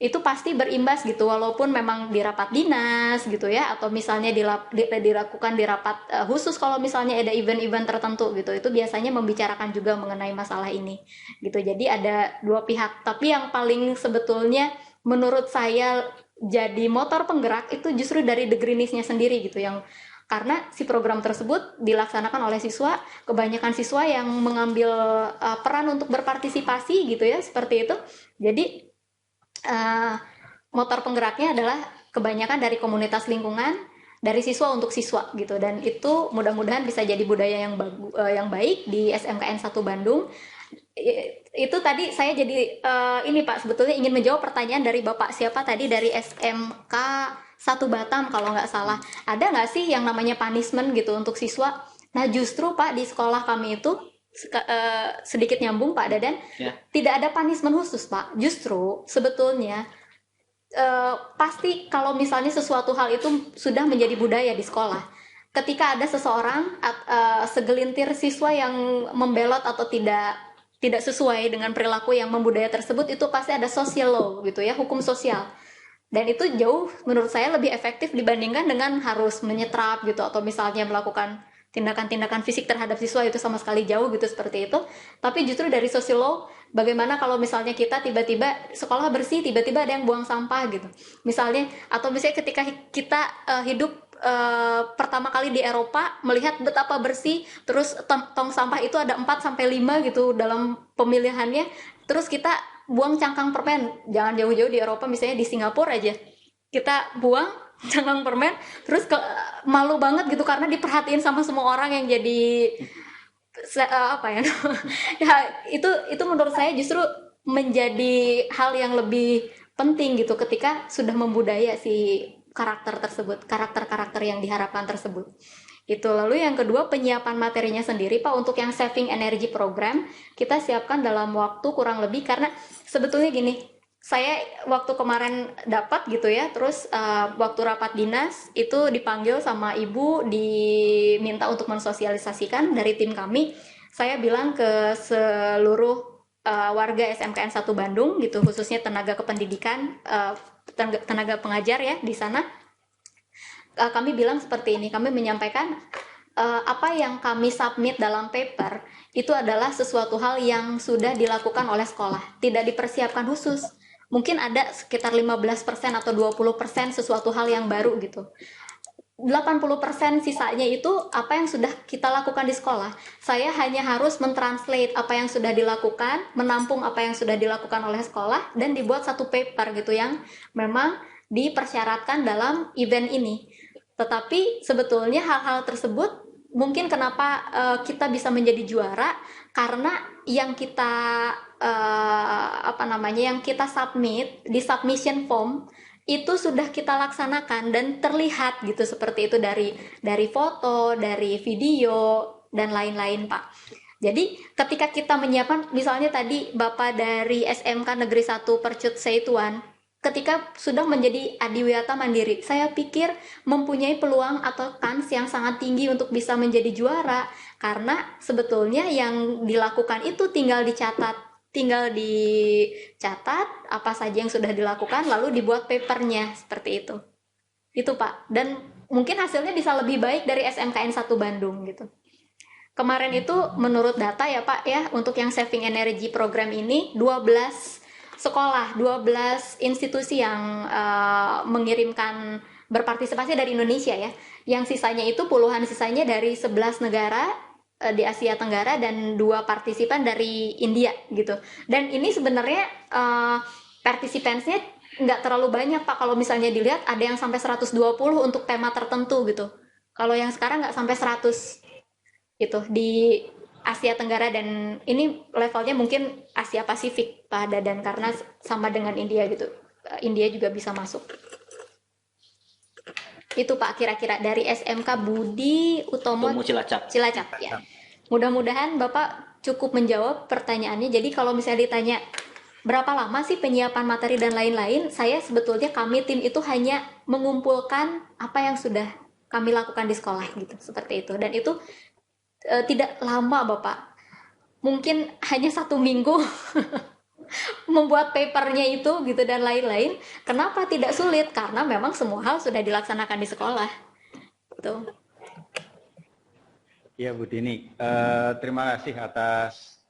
itu pasti berimbas gitu, walaupun memang di rapat dinas gitu ya, atau misalnya dilakukan di rapat khusus kalau misalnya ada event-event tertentu gitu, itu biasanya membicarakan juga mengenai masalah ini gitu. Jadi ada 2 pihak, tapi yang paling sebetulnya menurut saya jadi motor penggerak itu justru dari The Greenies-nya sendiri gitu, yang karena si program tersebut dilaksanakan oleh siswa, kebanyakan siswa yang mengambil peran untuk berpartisipasi gitu ya, seperti itu. Jadi eh, motor penggeraknya adalah kebanyakan dari komunitas lingkungan, dari siswa untuk siswa gitu, dan itu mudah-mudahan bisa jadi budaya yang baik di SMKN 1 Bandung. Itu tadi saya jadi ini Pak, sebetulnya ingin menjawab pertanyaan dari Bapak siapa tadi dari SMK 1 Batam kalau nggak salah. Ada nggak sih yang namanya punishment gitu untuk siswa? Nah justru Pak di sekolah kami itu sedikit nyambung Pak Dadan, tidak ada punishment khusus Pak. Justru sebetulnya pasti kalau misalnya sesuatu hal itu sudah menjadi budaya di sekolah, ketika ada seseorang segelintir siswa yang membelot atau tidak sesuai dengan perilaku yang membudaya tersebut, itu pasti ada social law gitu ya, hukum sosial. Dan itu jauh menurut saya lebih efektif dibandingkan dengan harus menyetrap gitu, atau misalnya melakukan tindakan-tindakan fisik terhadap siswa, itu sama sekali jauh gitu seperti itu. Tapi justru dari social law, bagaimana kalau misalnya kita tiba-tiba sekolah bersih, tiba-tiba ada yang buang sampah gitu misalnya, atau misalnya ketika kita hidup pertama kali di Eropa, melihat betapa bersih, terus tong sampah itu ada 4-5 gitu dalam pemilihannya, terus kita buang cangkang permen. Jangan jauh-jauh di Eropa, misalnya di Singapura aja kita buang cangkang permen, terus malu banget gitu karena diperhatiin sama semua orang yang jadi apa ya ya itu menurut saya justru menjadi hal yang lebih penting gitu ketika sudah membudaya si karakter tersebut, karakter yang diharapkan tersebut. Itu. Lalu yang kedua, penyiapan materinya sendiri Pak, untuk yang saving energy program kita siapkan dalam waktu kurang lebih, karena sebetulnya gini, saya waktu kemarin dapat gitu ya, terus waktu rapat dinas itu dipanggil sama ibu, diminta untuk mensosialisasikan dari tim kami. Saya bilang ke seluruh warga SMKN 1 Bandung gitu, khususnya tenaga kependidikan, tenaga pengajar ya di sana, kami bilang seperti ini, kami menyampaikan apa yang kami submit dalam paper itu adalah sesuatu hal yang sudah dilakukan oleh sekolah, tidak dipersiapkan khusus. Mungkin ada sekitar 15% atau 20% sesuatu hal yang baru gitu. 80% sisanya itu apa yang sudah kita lakukan di sekolah. Saya hanya harus mentranslate apa yang sudah dilakukan, menampung apa yang sudah dilakukan oleh sekolah, dan dibuat satu paper gitu yang memang dipersyaratkan dalam event ini. Tetapi sebetulnya hal-hal tersebut mungkin kenapa kita bisa menjadi juara, karena yang kita yang kita submit di submission form itu sudah kita laksanakan dan terlihat gitu, seperti itu dari foto, dari video dan lain-lain Pak. Jadi ketika kita menyiapkan, misalnya tadi Bapak dari SMK Negeri 1 Percut Seituan, ketika sudah menjadi adiwiyata mandiri, saya pikir mempunyai peluang atau kans yang sangat tinggi untuk bisa menjadi juara, karena sebetulnya yang dilakukan itu tinggal dicatat apa saja yang sudah dilakukan, lalu dibuat papernya seperti itu Pak. Dan mungkin hasilnya bisa lebih baik dari SMKN 1 Bandung gitu. Kemarin itu menurut data ya Pak ya, untuk yang saving energy program ini 12 sekolah, 12 institusi yang mengirimkan berpartisipasi dari Indonesia ya. Yang sisanya itu puluhan sisanya dari 11 negara di Asia Tenggara dan 2 partisipan dari India gitu. Dan ini sebenarnya partisipansnya nggak terlalu banyak Pak. Kalau misalnya dilihat ada yang sampai 120 untuk tema tertentu gitu. Kalau yang sekarang nggak sampai 100 gitu di Asia Tenggara, dan ini levelnya mungkin Asia Pasifik Pak Dadan, karena sama dengan India gitu. India juga bisa masuk. Itu Pak kira-kira dari SMK Budi Utomo Cilacap ya. Mudah-mudahan Bapak cukup menjawab pertanyaannya. Jadi kalau misalnya ditanya berapa lama sih penyiapan materi dan lain-lain, kami tim itu hanya mengumpulkan apa yang sudah kami lakukan di sekolah gitu, seperti itu. Dan itu tidak lama Bapak, mungkin hanya 1 minggu membuat papernya itu gitu dan lain-lain. Kenapa tidak sulit? Karena memang semua hal sudah dilaksanakan di sekolah gitu. Ya Bu Dini, terima kasih atas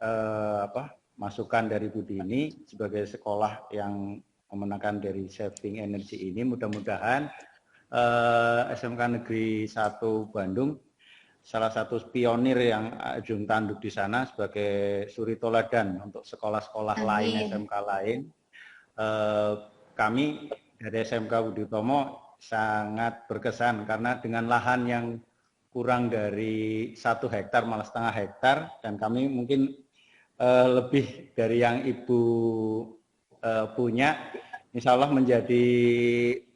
masukan dari Bu Dini sebagai sekolah yang memenangkan dari saving energy ini. Mudah-mudahan SMK Negeri 1 Bandung, salah satu pionir yang ujung tanduk di sana, sebagai suri toladan untuk sekolah-sekolah lain, SMK lain, kami dari SMK Budi Utomo sangat berkesan karena dengan lahan yang kurang dari 1 hektar malah setengah hektar, dan kami mungkin lebih dari yang Ibu punya, insya Allah menjadi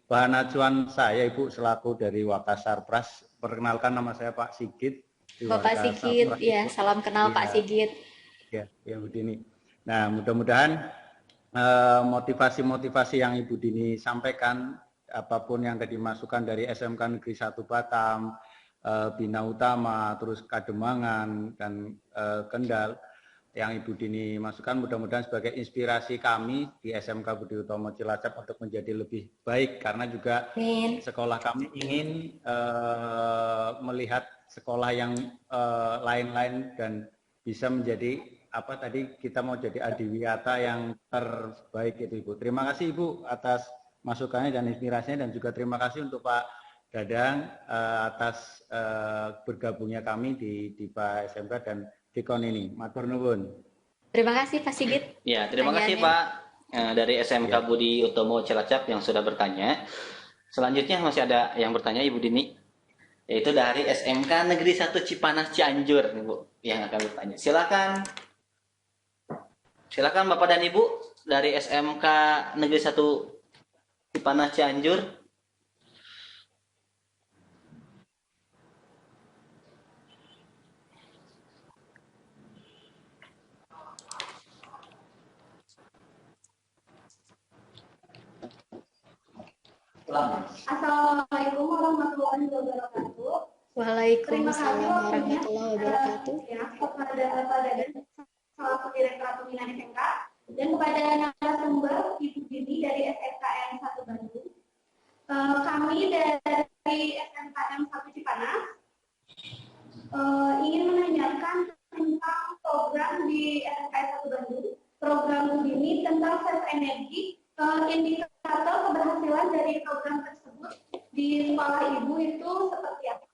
bahan acuan saya, Ibu, selaku dari Wakasarpras. Perkenalkan, nama saya Pak Sigit. Bapak Sigit, ya, salam kenal Pak Sigit. Ya, Bu Dini. Nah, mudah-mudahan motivasi-motivasi yang Ibu Dini sampaikan, apapun yang tadi masukan dari SMK Negeri 1 Batam, Bina Utama, terus Kademangan, dan Kendal, yang Ibu Dini masukkan, mudah-mudahan sebagai inspirasi kami di SMK Budi Utomo Cilacap untuk menjadi lebih baik, karena juga sekolah kami ingin melihat sekolah yang lain-lain dan bisa menjadi apa tadi, kita mau jadi adiwiyata yang terbaik itu, Ibu. Terima kasih, Ibu, atas masukannya dan inspirasinya, dan juga terima kasih untuk Pak Dadang atas bergabungnya kami di Pak SMK dan Dikon ini. Matur nuwun. Terima kasih Pak Sigit. Ya, terima kasih Pak dari SMK Budi Utomo Cilacap yang sudah bertanya. Selanjutnya masih ada yang bertanya, Ibu Dini, yaitu dari SMK Negeri 1 Cipanas Cianjur, Ibu, yang akan bertanya. Silakan Bapak dan Ibu dari SMK Negeri 1 Cipanas Cianjur. Assalamualaikum warahmatullahi wabarakatuh. Waalaikumsalam warahmatullahi wabarakatuh. Ya, kepada Bapak Dadan selaku Direktur Pembinaan SMK, dan kepada narasumber Ibu Dini dari SMKN 1 Bandung. Kami dari SMKN 1 Cipanas ingin menanyakan tentang program di SMKN 1 Bandung, program Bu Dini tentang self energi. Indikator keberhasilan dari program tersebut di sekolah Ibu itu seperti apa?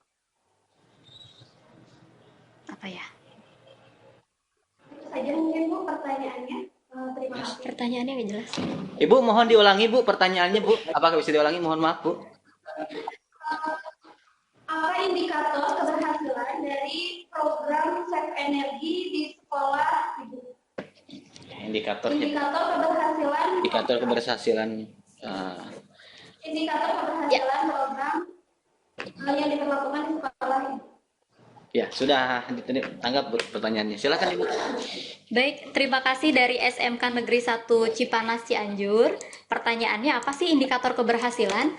Apa ya? Itu saja mungkin, Bu, pertanyaannya. Terima kasih. Pertanyaannya nggak jelas. Ibu, mohon diulangi, Bu, pertanyaannya, Bu. Apakah bisa diulangi? Mohon maaf, Bu. Apa indikator keberhasilan dari program self energi di sekolah Ibu? Indikator keberhasilan program yang diberlakukan di sekolah Ibu. Ya, sudah ditanggap pertanyaannya. Silakan, Ibu. Baik, terima kasih dari SMK Negeri 1 Cipanas Cianjur. Pertanyaannya, apa sih indikator keberhasilan?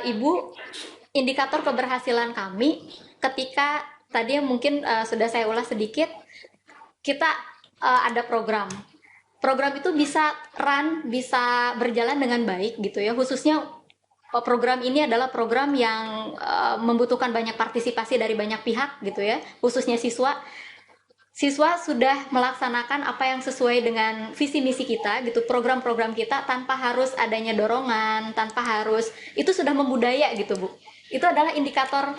Ibu, indikator keberhasilan kami ketika tadi mungkin sudah saya ulas sedikit, kita ada program itu bisa bisa berjalan dengan baik gitu ya, khususnya program ini adalah program yang membutuhkan banyak partisipasi dari banyak pihak gitu ya, khususnya siswa sudah melaksanakan apa yang sesuai dengan visi misi kita gitu, program-program kita, tanpa harus adanya dorongan, tanpa harus, itu sudah membudaya gitu, Bu. Itu adalah indikator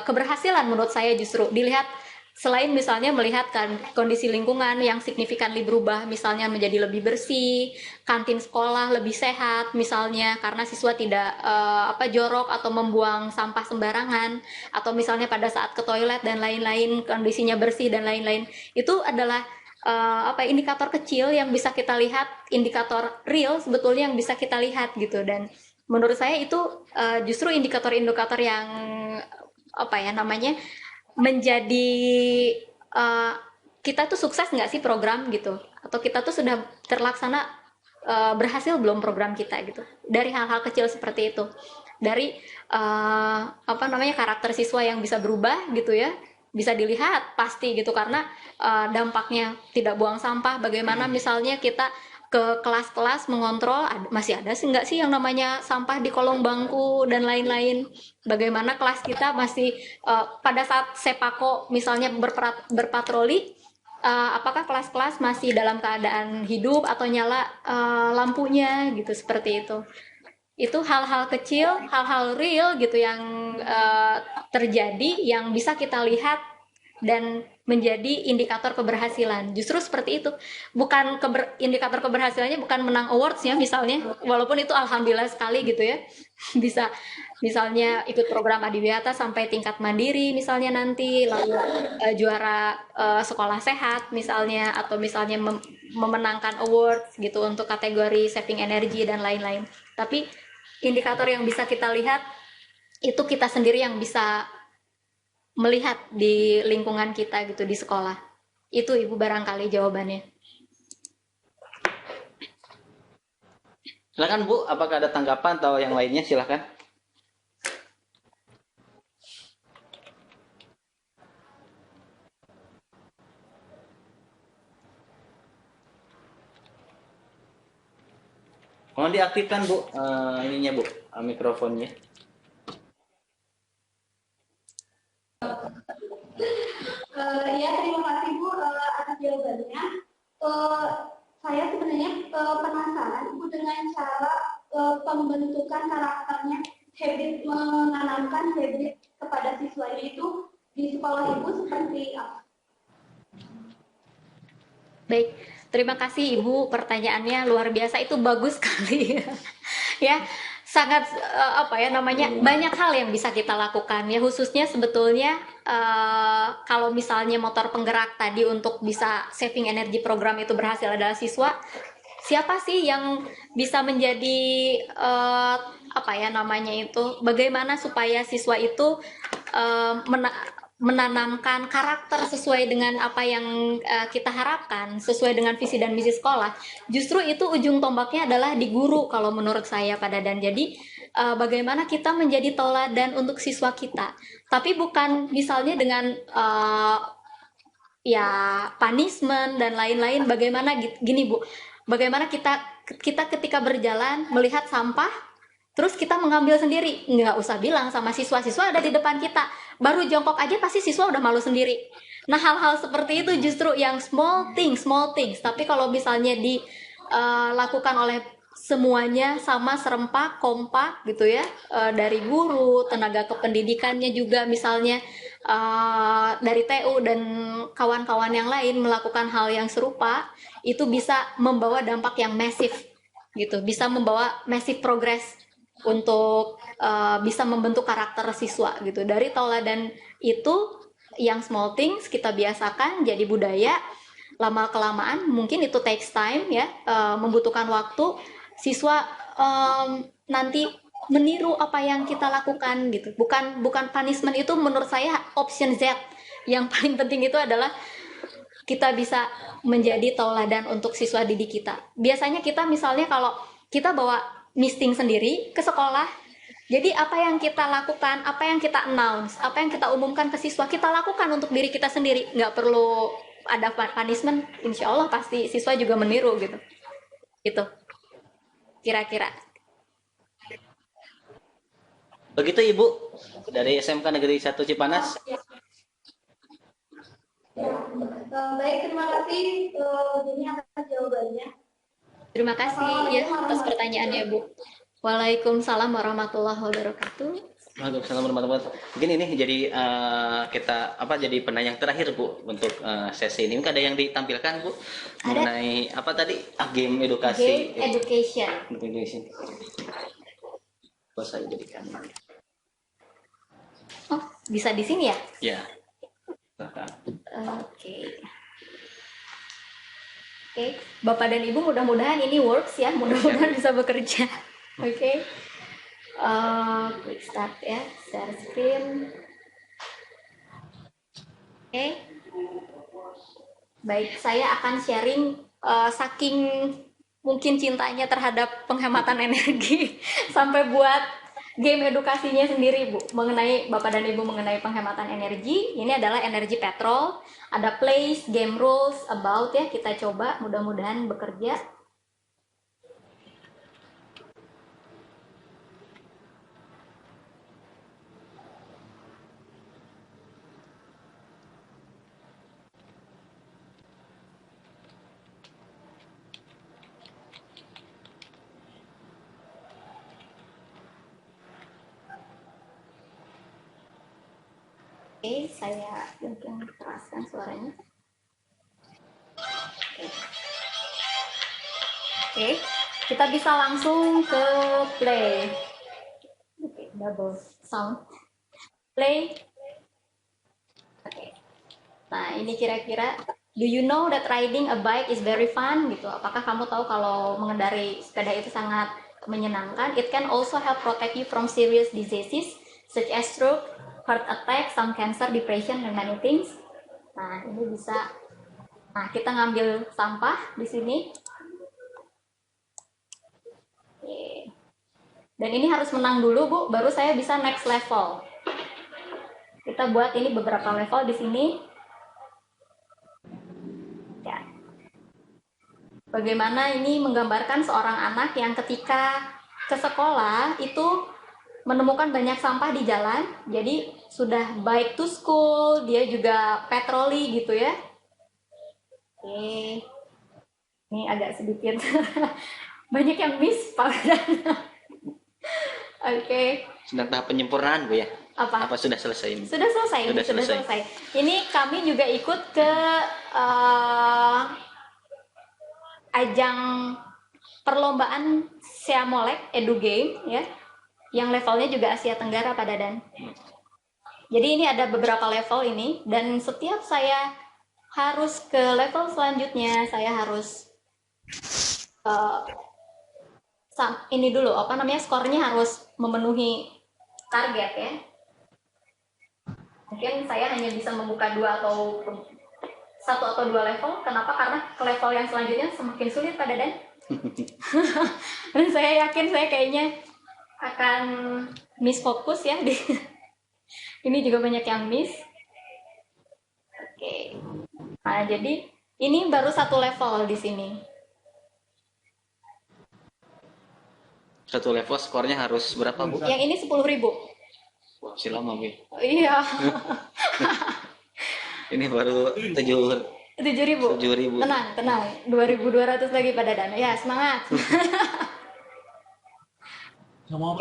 keberhasilan menurut saya. Justru dilihat selain misalnya melihat kan kondisi lingkungan yang signifikanly berubah, misalnya menjadi lebih bersih, kantin sekolah lebih sehat misalnya karena siswa tidak jorok atau membuang sampah sembarangan, atau misalnya pada saat ke toilet dan lain-lain kondisinya bersih dan lain-lain. Itu adalah indikator kecil yang bisa kita lihat, indikator real sebetulnya yang bisa kita lihat gitu. Dan menurut saya itu justru indikator-indikator yang menjadi kita tuh sukses nggak sih program gitu, atau kita tuh sudah terlaksana berhasil belum program kita gitu, dari hal-hal kecil seperti itu, dari karakter siswa yang bisa berubah gitu ya, bisa dilihat pasti gitu, karena dampaknya tidak buang sampah, bagaimana misalnya kita ke kelas-kelas mengontrol masih ada sih nggak sih yang namanya sampah di kolong bangku dan lain-lain, bagaimana kelas kita masih pada saat Sepako misalnya berpatroli, apakah kelas-kelas masih dalam keadaan hidup atau nyala lampunya gitu, seperti itu. Itu hal-hal kecil, hal-hal real gitu yang terjadi, yang bisa kita lihat dan menjadi indikator keberhasilan. Justru seperti itu. Bukan indikator keberhasilannya bukan menang awards ya misalnya, walaupun itu alhamdulillah sekali gitu ya. Bisa misalnya ikut program Adiwiyata sampai tingkat mandiri misalnya nanti, lalu juara sekolah sehat misalnya, atau misalnya memenangkan awards gitu untuk kategori saving energy dan lain-lain. Tapi indikator yang bisa kita lihat itu kita sendiri yang bisa melihat di lingkungan kita gitu di sekolah. Itu Ibu barangkali jawabannya. Silakan Bu, apakah ada tanggapan atau yang lainnya? Silakan. Mohon diaktifkan Bu, ininya Bu, mikrofonnya. Ya, terima kasih Bu atas jawabannya. Saya sebenarnya penasaran Bu dengan cara pembentukan karakternya, habit menanamkan habit kepada siswanya itu di sekolah Ibu seperti apa? Baik, terima kasih Ibu, pertanyaannya luar biasa, itu bagus sekali ya. Sangat banyak hal yang bisa kita lakukan ya, khususnya sebetulnya kalau misalnya motor penggerak tadi untuk bisa saving energy program itu berhasil adalah siswa, siapa sih yang bisa menjadi bagaimana supaya siswa itu menanamkan karakter sesuai dengan apa yang kita harapkan, sesuai dengan visi dan misi sekolah. Justru itu ujung tombaknya adalah di guru kalau menurut saya Pak Dadan. Jadi bagaimana kita menjadi tauladan untuk siswa kita. Tapi bukan misalnya dengan punishment dan lain-lain. Bagaimana gini Bu, bagaimana kita ketika berjalan melihat sampah terus kita mengambil sendiri, nggak usah bilang sama siswa ada di depan kita, baru jongkok aja pasti siswa udah malu sendiri. Nah, hal-hal seperti itu justru yang small things. Tapi kalau misalnya dilakukan oleh semuanya sama serempak, kompak gitu ya, dari guru, tenaga kependidikannya juga misalnya dari TU dan kawan-kawan yang lain melakukan hal yang serupa, itu bisa membawa dampak yang masif gitu, bisa membawa massive progress untuk bisa membentuk karakter siswa gitu. Dari tauladan itu yang small things kita biasakan jadi budaya, lama kelamaan mungkin itu takes time ya, membutuhkan waktu, siswa nanti meniru apa yang kita lakukan gitu. Bukan punishment, itu menurut saya option Z. Yang paling penting itu adalah kita bisa menjadi tauladan untuk siswa didik kita. Biasanya kita misalnya kalau kita bawa misting sendiri ke sekolah, jadi apa yang kita lakukan, apa yang kita announce, apa yang kita umumkan ke siswa, kita lakukan untuk diri kita sendiri. Nggak perlu ada punishment, insya Allah pasti siswa juga meniru gitu. Itu kira-kira. Begitu Ibu, dari SMK Negeri 1 Cipanas. Baik, terima kasih ini atas jawabannya. Terima kasih ya atas pertanyaannya Bu. Waalaikumsalam warahmatullahi wabarakatuh. Waalaikumsalam warahmatullahi wabarakatuh. Mungkin ini jadi kita jadi penanya yang terakhir Bu untuk sesi ini. Mungkin ada yang ditampilkan Bu mengenai apa tadi game edukasi. Game education. Bisa jadikan. Oh, bisa di sini ya? Ya. Oke, Bapak dan Ibu mudah-mudahan ini works ya, mudah-mudahan bisa bekerja. Oke. Quick start ya, share screen. Oke. Baik, saya akan sharing saking mungkin cintanya terhadap penghematan energi sampai buat game edukasinya sendiri Bu, mengenai Bapak dan Ibu mengenai penghematan energi. Ini adalah energi petrol, ada place, game rules, about ya, kita coba mudah-mudahan bekerja. Oke, saya mungkin keraskan suaranya. Oke, kita bisa langsung ke play. Oke, double sound. Play. Oke. Nah, ini kira-kira, do you know that riding a bike is very fun gitu? Apakah kamu tahu kalau mengendarai sepeda itu sangat menyenangkan? It can also help protect you from serious diseases such as stroke, heart attack, some cancer, depression, and many things. Nah, ini bisa. Nah, kita ngambil sampah di sini. Oke. Dan ini harus menang dulu, Bu, baru saya bisa next level. Kita buat ini beberapa level di sini. Ya. Bagaimana ini menggambarkan seorang anak yang ketika ke sekolah itu menemukan banyak sampah di jalan, jadi sudah bike to school, dia juga patroli gitu ya. Oke, ini agak sedikit banyak yang miss Pak. Oke. Sedang tahap penyempurnaan Bu ya? Apa sudah selesai ini? Sudah selesai. Sudah selesai. Ini kami juga ikut ke ajang perlombaan Siamolek Edu Game ya, yang levelnya juga Asia Tenggara Pak Dadan. Jadi ini ada beberapa level ini, dan setiap saya harus ke level selanjutnya, saya harus ini dulu, skornya harus memenuhi target ya. Mungkin saya hanya bisa membuka 1 atau 2 level. Kenapa? Karena ke level yang selanjutnya semakin sulit Pak Dadan. Dan saya yakin saya kayaknya akan miss fokus ya. Ini juga banyak yang miss. Oke. Nah, jadi ini baru 1 level di sini. 1 level skornya harus berapa Bu? Yang ini 10.000. Wah, masih lama Bu. Iya. Ini baru 7.000. Tenang. 2.200 lagi Pak Dadan. Ya, semangat. Semua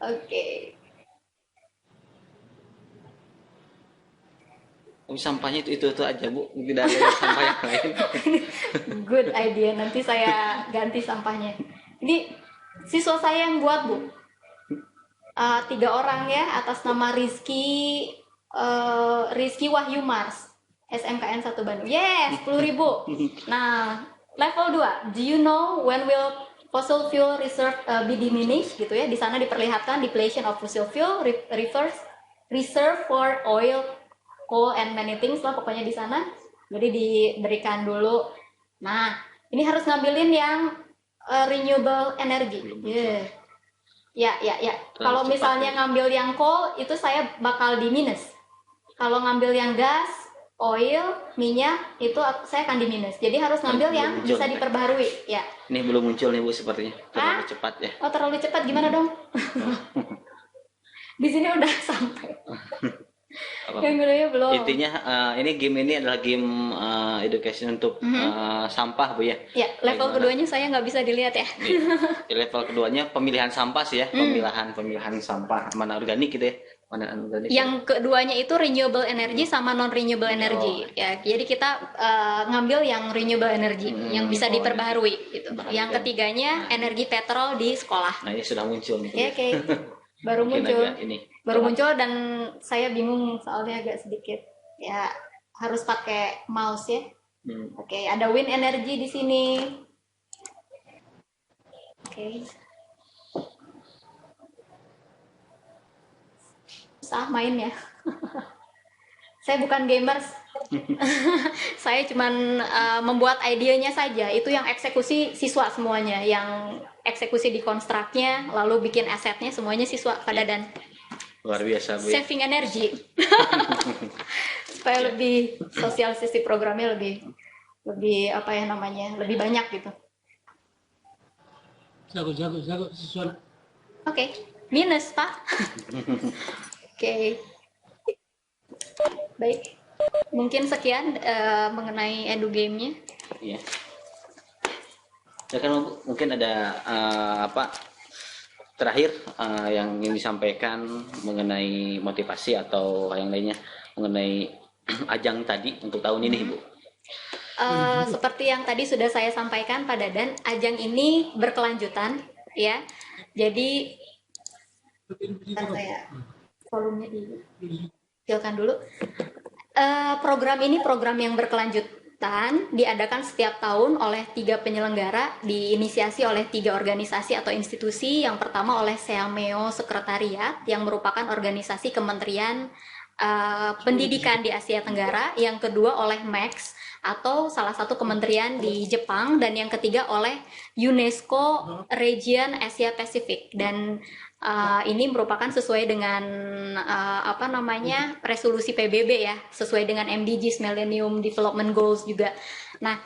Oke. Sampahnya itu aja Bu, tidak ada sampah yang lain. Good idea, nanti saya ganti sampahnya. Ini siswa saya yang buat Bu. 3 orang ya, atas nama Rizky Wahyu Mars, SMKN 1 Bandung. Yes, 10.000. Nah, level 2. Do you know when will fossil fuel reserve be diminished gitu ya? Di sana diperlihatkan depletion of fossil fuel reserve for oil, coal and many things lah pokoknya di sana. Jadi diberikan dulu. Nah, ini harus ngambilin yang renewable energy. Ya. Kalau misalnya ngambil yang coal itu saya bakal di minus. Kalau ngambil yang gas, oil, minyak itu saya akan di minus. Jadi harus ngambil yang bisa diperbaharui. Ya. Ini belum muncul nih Bu sepertinya. Terlalu cepat ya. Oh, terlalu cepat gimana dong? Di sini udah sampai. Yang kedua belum. Intinya ini game ini adalah game education untuk sampah Bu ya. Ya, level keduanya saya nggak bisa dilihat ya. Di level keduanya pemilihan sampah sih ya, pemilihan sampah mana organik gitu ya. Mana organik. Yang keduanya itu renewable energy sama non renewable energy. Ya, jadi kita ngambil yang renewable energy yang bisa diperbaharui gitu. Yang ketiganya energi petrol di sekolah. Nah, ini sudah muncul nih. Oke. Baru muncul dan saya bingung soalnya agak sedikit ya, harus pakai mouse ya. Oke, ada wind energy di sini. Oke. Susah main ya. Saya bukan gamers. Saya cuman membuat idenya saja. Itu yang eksekusi siswa semuanya, yang eksekusi di konstruknya, lalu bikin asetnya semuanya siswa pada dan luar biasa Bu. Saving energi. Supaya lebih sosialisasi programnya lebih lebih banyak gitu. Jago siswa. Oke. Minus Pak. Oke. Baik. Mungkin sekian mengenai edu game-nya. Iya. Ya kan mungkin ada terakhir yang ingin disampaikan mengenai motivasi atau yang lainnya mengenai ajang tadi untuk tahun ini, Ibu. Seperti yang tadi sudah saya sampaikan Pak Dadan, ajang ini berkelanjutan ya. Jadi bentar saya volumenya dikecilkan dulu. Program ini program yang berkelanjutan, diadakan setiap tahun oleh 3 penyelenggara, diinisiasi oleh 3 organisasi atau institusi. Yang pertama oleh Seameo Sekretariat yang merupakan organisasi Kementerian Pendidikan di Asia Tenggara, yang kedua oleh MAX atau salah satu kementerian di Jepang, dan yang ketiga oleh UNESCO Region Asia Pacific. Dan ini merupakan sesuai dengan resolusi PBB ya, sesuai dengan MDGs, Millennium Development Goals juga. Nah,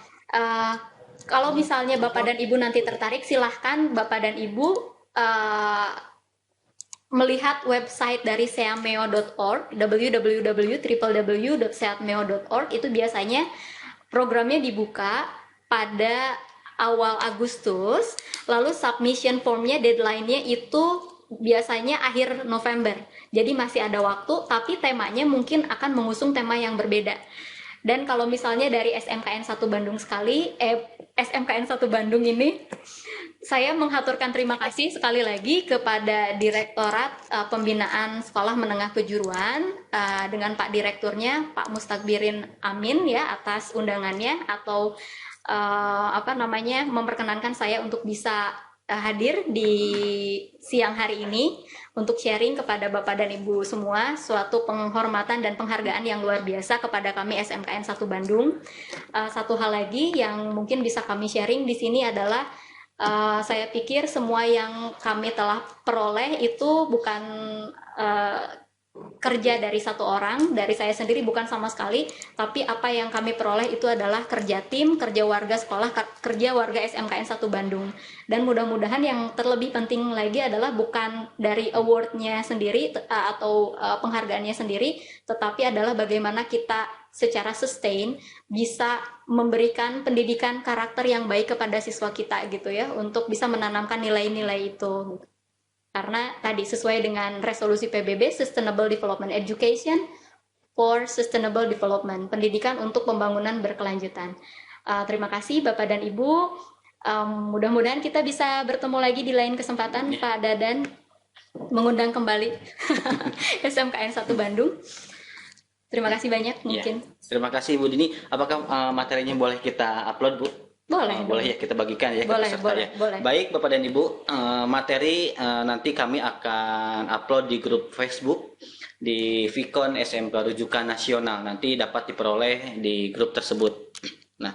kalau misalnya Bapak dan Ibu nanti tertarik, silahkan Bapak dan Ibu melihat website dari seameo.org, www.seameo.org. Itu biasanya programnya dibuka pada awal Agustus, lalu submission formnya, deadline-nya itu biasanya akhir November. Jadi masih ada waktu, tapi temanya mungkin akan mengusung tema yang berbeda. Dan kalau misalnya dari SMKN 1 Bandung SMKN 1 Bandung ini, saya menghaturkan terima kasih sekali lagi kepada Direktorat Pembinaan Sekolah Menengah Kejuruan dengan Pak Direkturnya Pak Mustakbirin Amin ya, atas undangannya atau memperkenankan saya untuk bisa hadir di siang hari ini untuk sharing kepada Bapak dan Ibu semua, suatu penghormatan dan penghargaan yang luar biasa kepada kami SMKN 1 Bandung. Satu hal lagi yang mungkin bisa kami sharing di sini adalah saya pikir semua yang kami telah peroleh itu bukan kerja dari satu orang, dari saya sendiri bukan sama sekali, tapi apa yang kami peroleh itu adalah kerja tim, kerja warga sekolah, kerja warga SMKN 1 Bandung. Dan mudah-mudahan yang terlebih penting lagi adalah bukan dari award-nya sendiri atau penghargaannya sendiri, tetapi adalah bagaimana kita secara sustain bisa memberikan pendidikan karakter yang baik kepada siswa kita gitu ya, untuk bisa menanamkan nilai-nilai itu. Karena tadi sesuai dengan resolusi PBB, Sustainable Development Education for Sustainable Development, pendidikan untuk pembangunan berkelanjutan. Terima kasih Bapak dan Ibu. Mudah-mudahan kita bisa bertemu lagi di lain kesempatan, Pak Dadan, mengundang kembali SMKN 1 Bandung. Terima kasih banyak mungkin. Ya, terima kasih Bu Dini. Apakah materinya boleh kita upload, Bu? Boleh ya, kita bagikan ya, boleh, ke peserta ya. Boleh. Baik Bapak dan Ibu, materi nanti kami akan upload di grup Facebook di Vicon SMK Rujukan Nasional. Nanti dapat diperoleh di grup tersebut. Nah,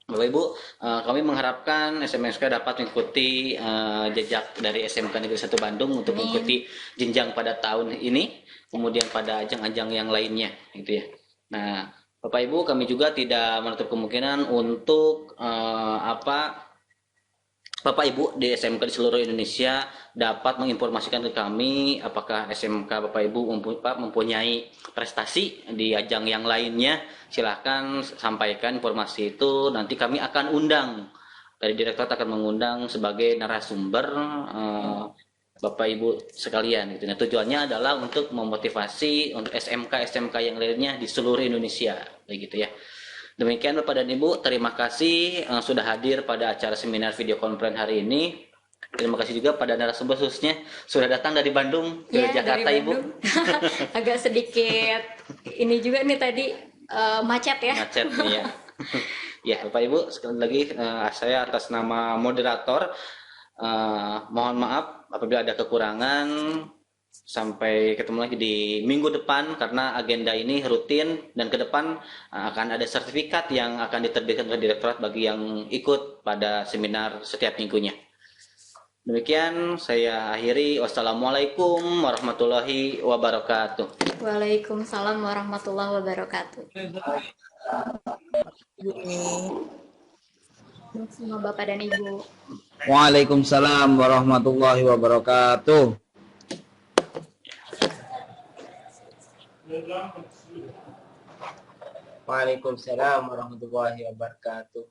Bapak Ibu, kami mengharapkan SMSK dapat mengikuti jejak dari SMK Negeri 1 Bandung untuk mengikuti jenjang pada tahun ini, kemudian pada ajang-ajang yang lainnya, gitu ya. Nah, Bapak Ibu, kami juga tidak menutup kemungkinan untuk Bapak Ibu di SMK di seluruh Indonesia dapat menginformasikan ke kami apakah SMK Bapak Ibu mempunyai prestasi di ajang yang lainnya. Silahkan sampaikan informasi itu, nanti kami akan undang, dari Direktorat akan mengundang sebagai narasumber Bapak Ibu sekalian gitu. Nah, tujuannya adalah untuk memotivasi untuk SMK yang lainnya di seluruh Indonesia, begitu ya. Demikian Bapak dan Ibu, terima kasih sudah hadir pada acara seminar video conference hari ini. Terima kasih juga pada narasumber khususnya sudah datang dari Bandung ke Jakarta, Ibu. Agak sedikit ini juga nih tadi macet ya. Macet nih ya. Ya Bapak Ibu, sekali lagi saya atas nama moderator mohon maaf apabila ada kekurangan. Sampai ketemu lagi di minggu depan, karena agenda ini rutin dan ke depan akan ada sertifikat yang akan diterbitkan oleh Direktorat bagi yang ikut pada seminar setiap minggunya. Demikian saya akhiri. Wassalamualaikum warahmatullahi wabarakatuh. Waalaikumsalam warahmatullahi wabarakatuh. Semua Bapak dan Ibu. Waalaikumsalam warahmatullahi wabarakatuh. Waalaikumsalam warahmatullahi wabarakatuh.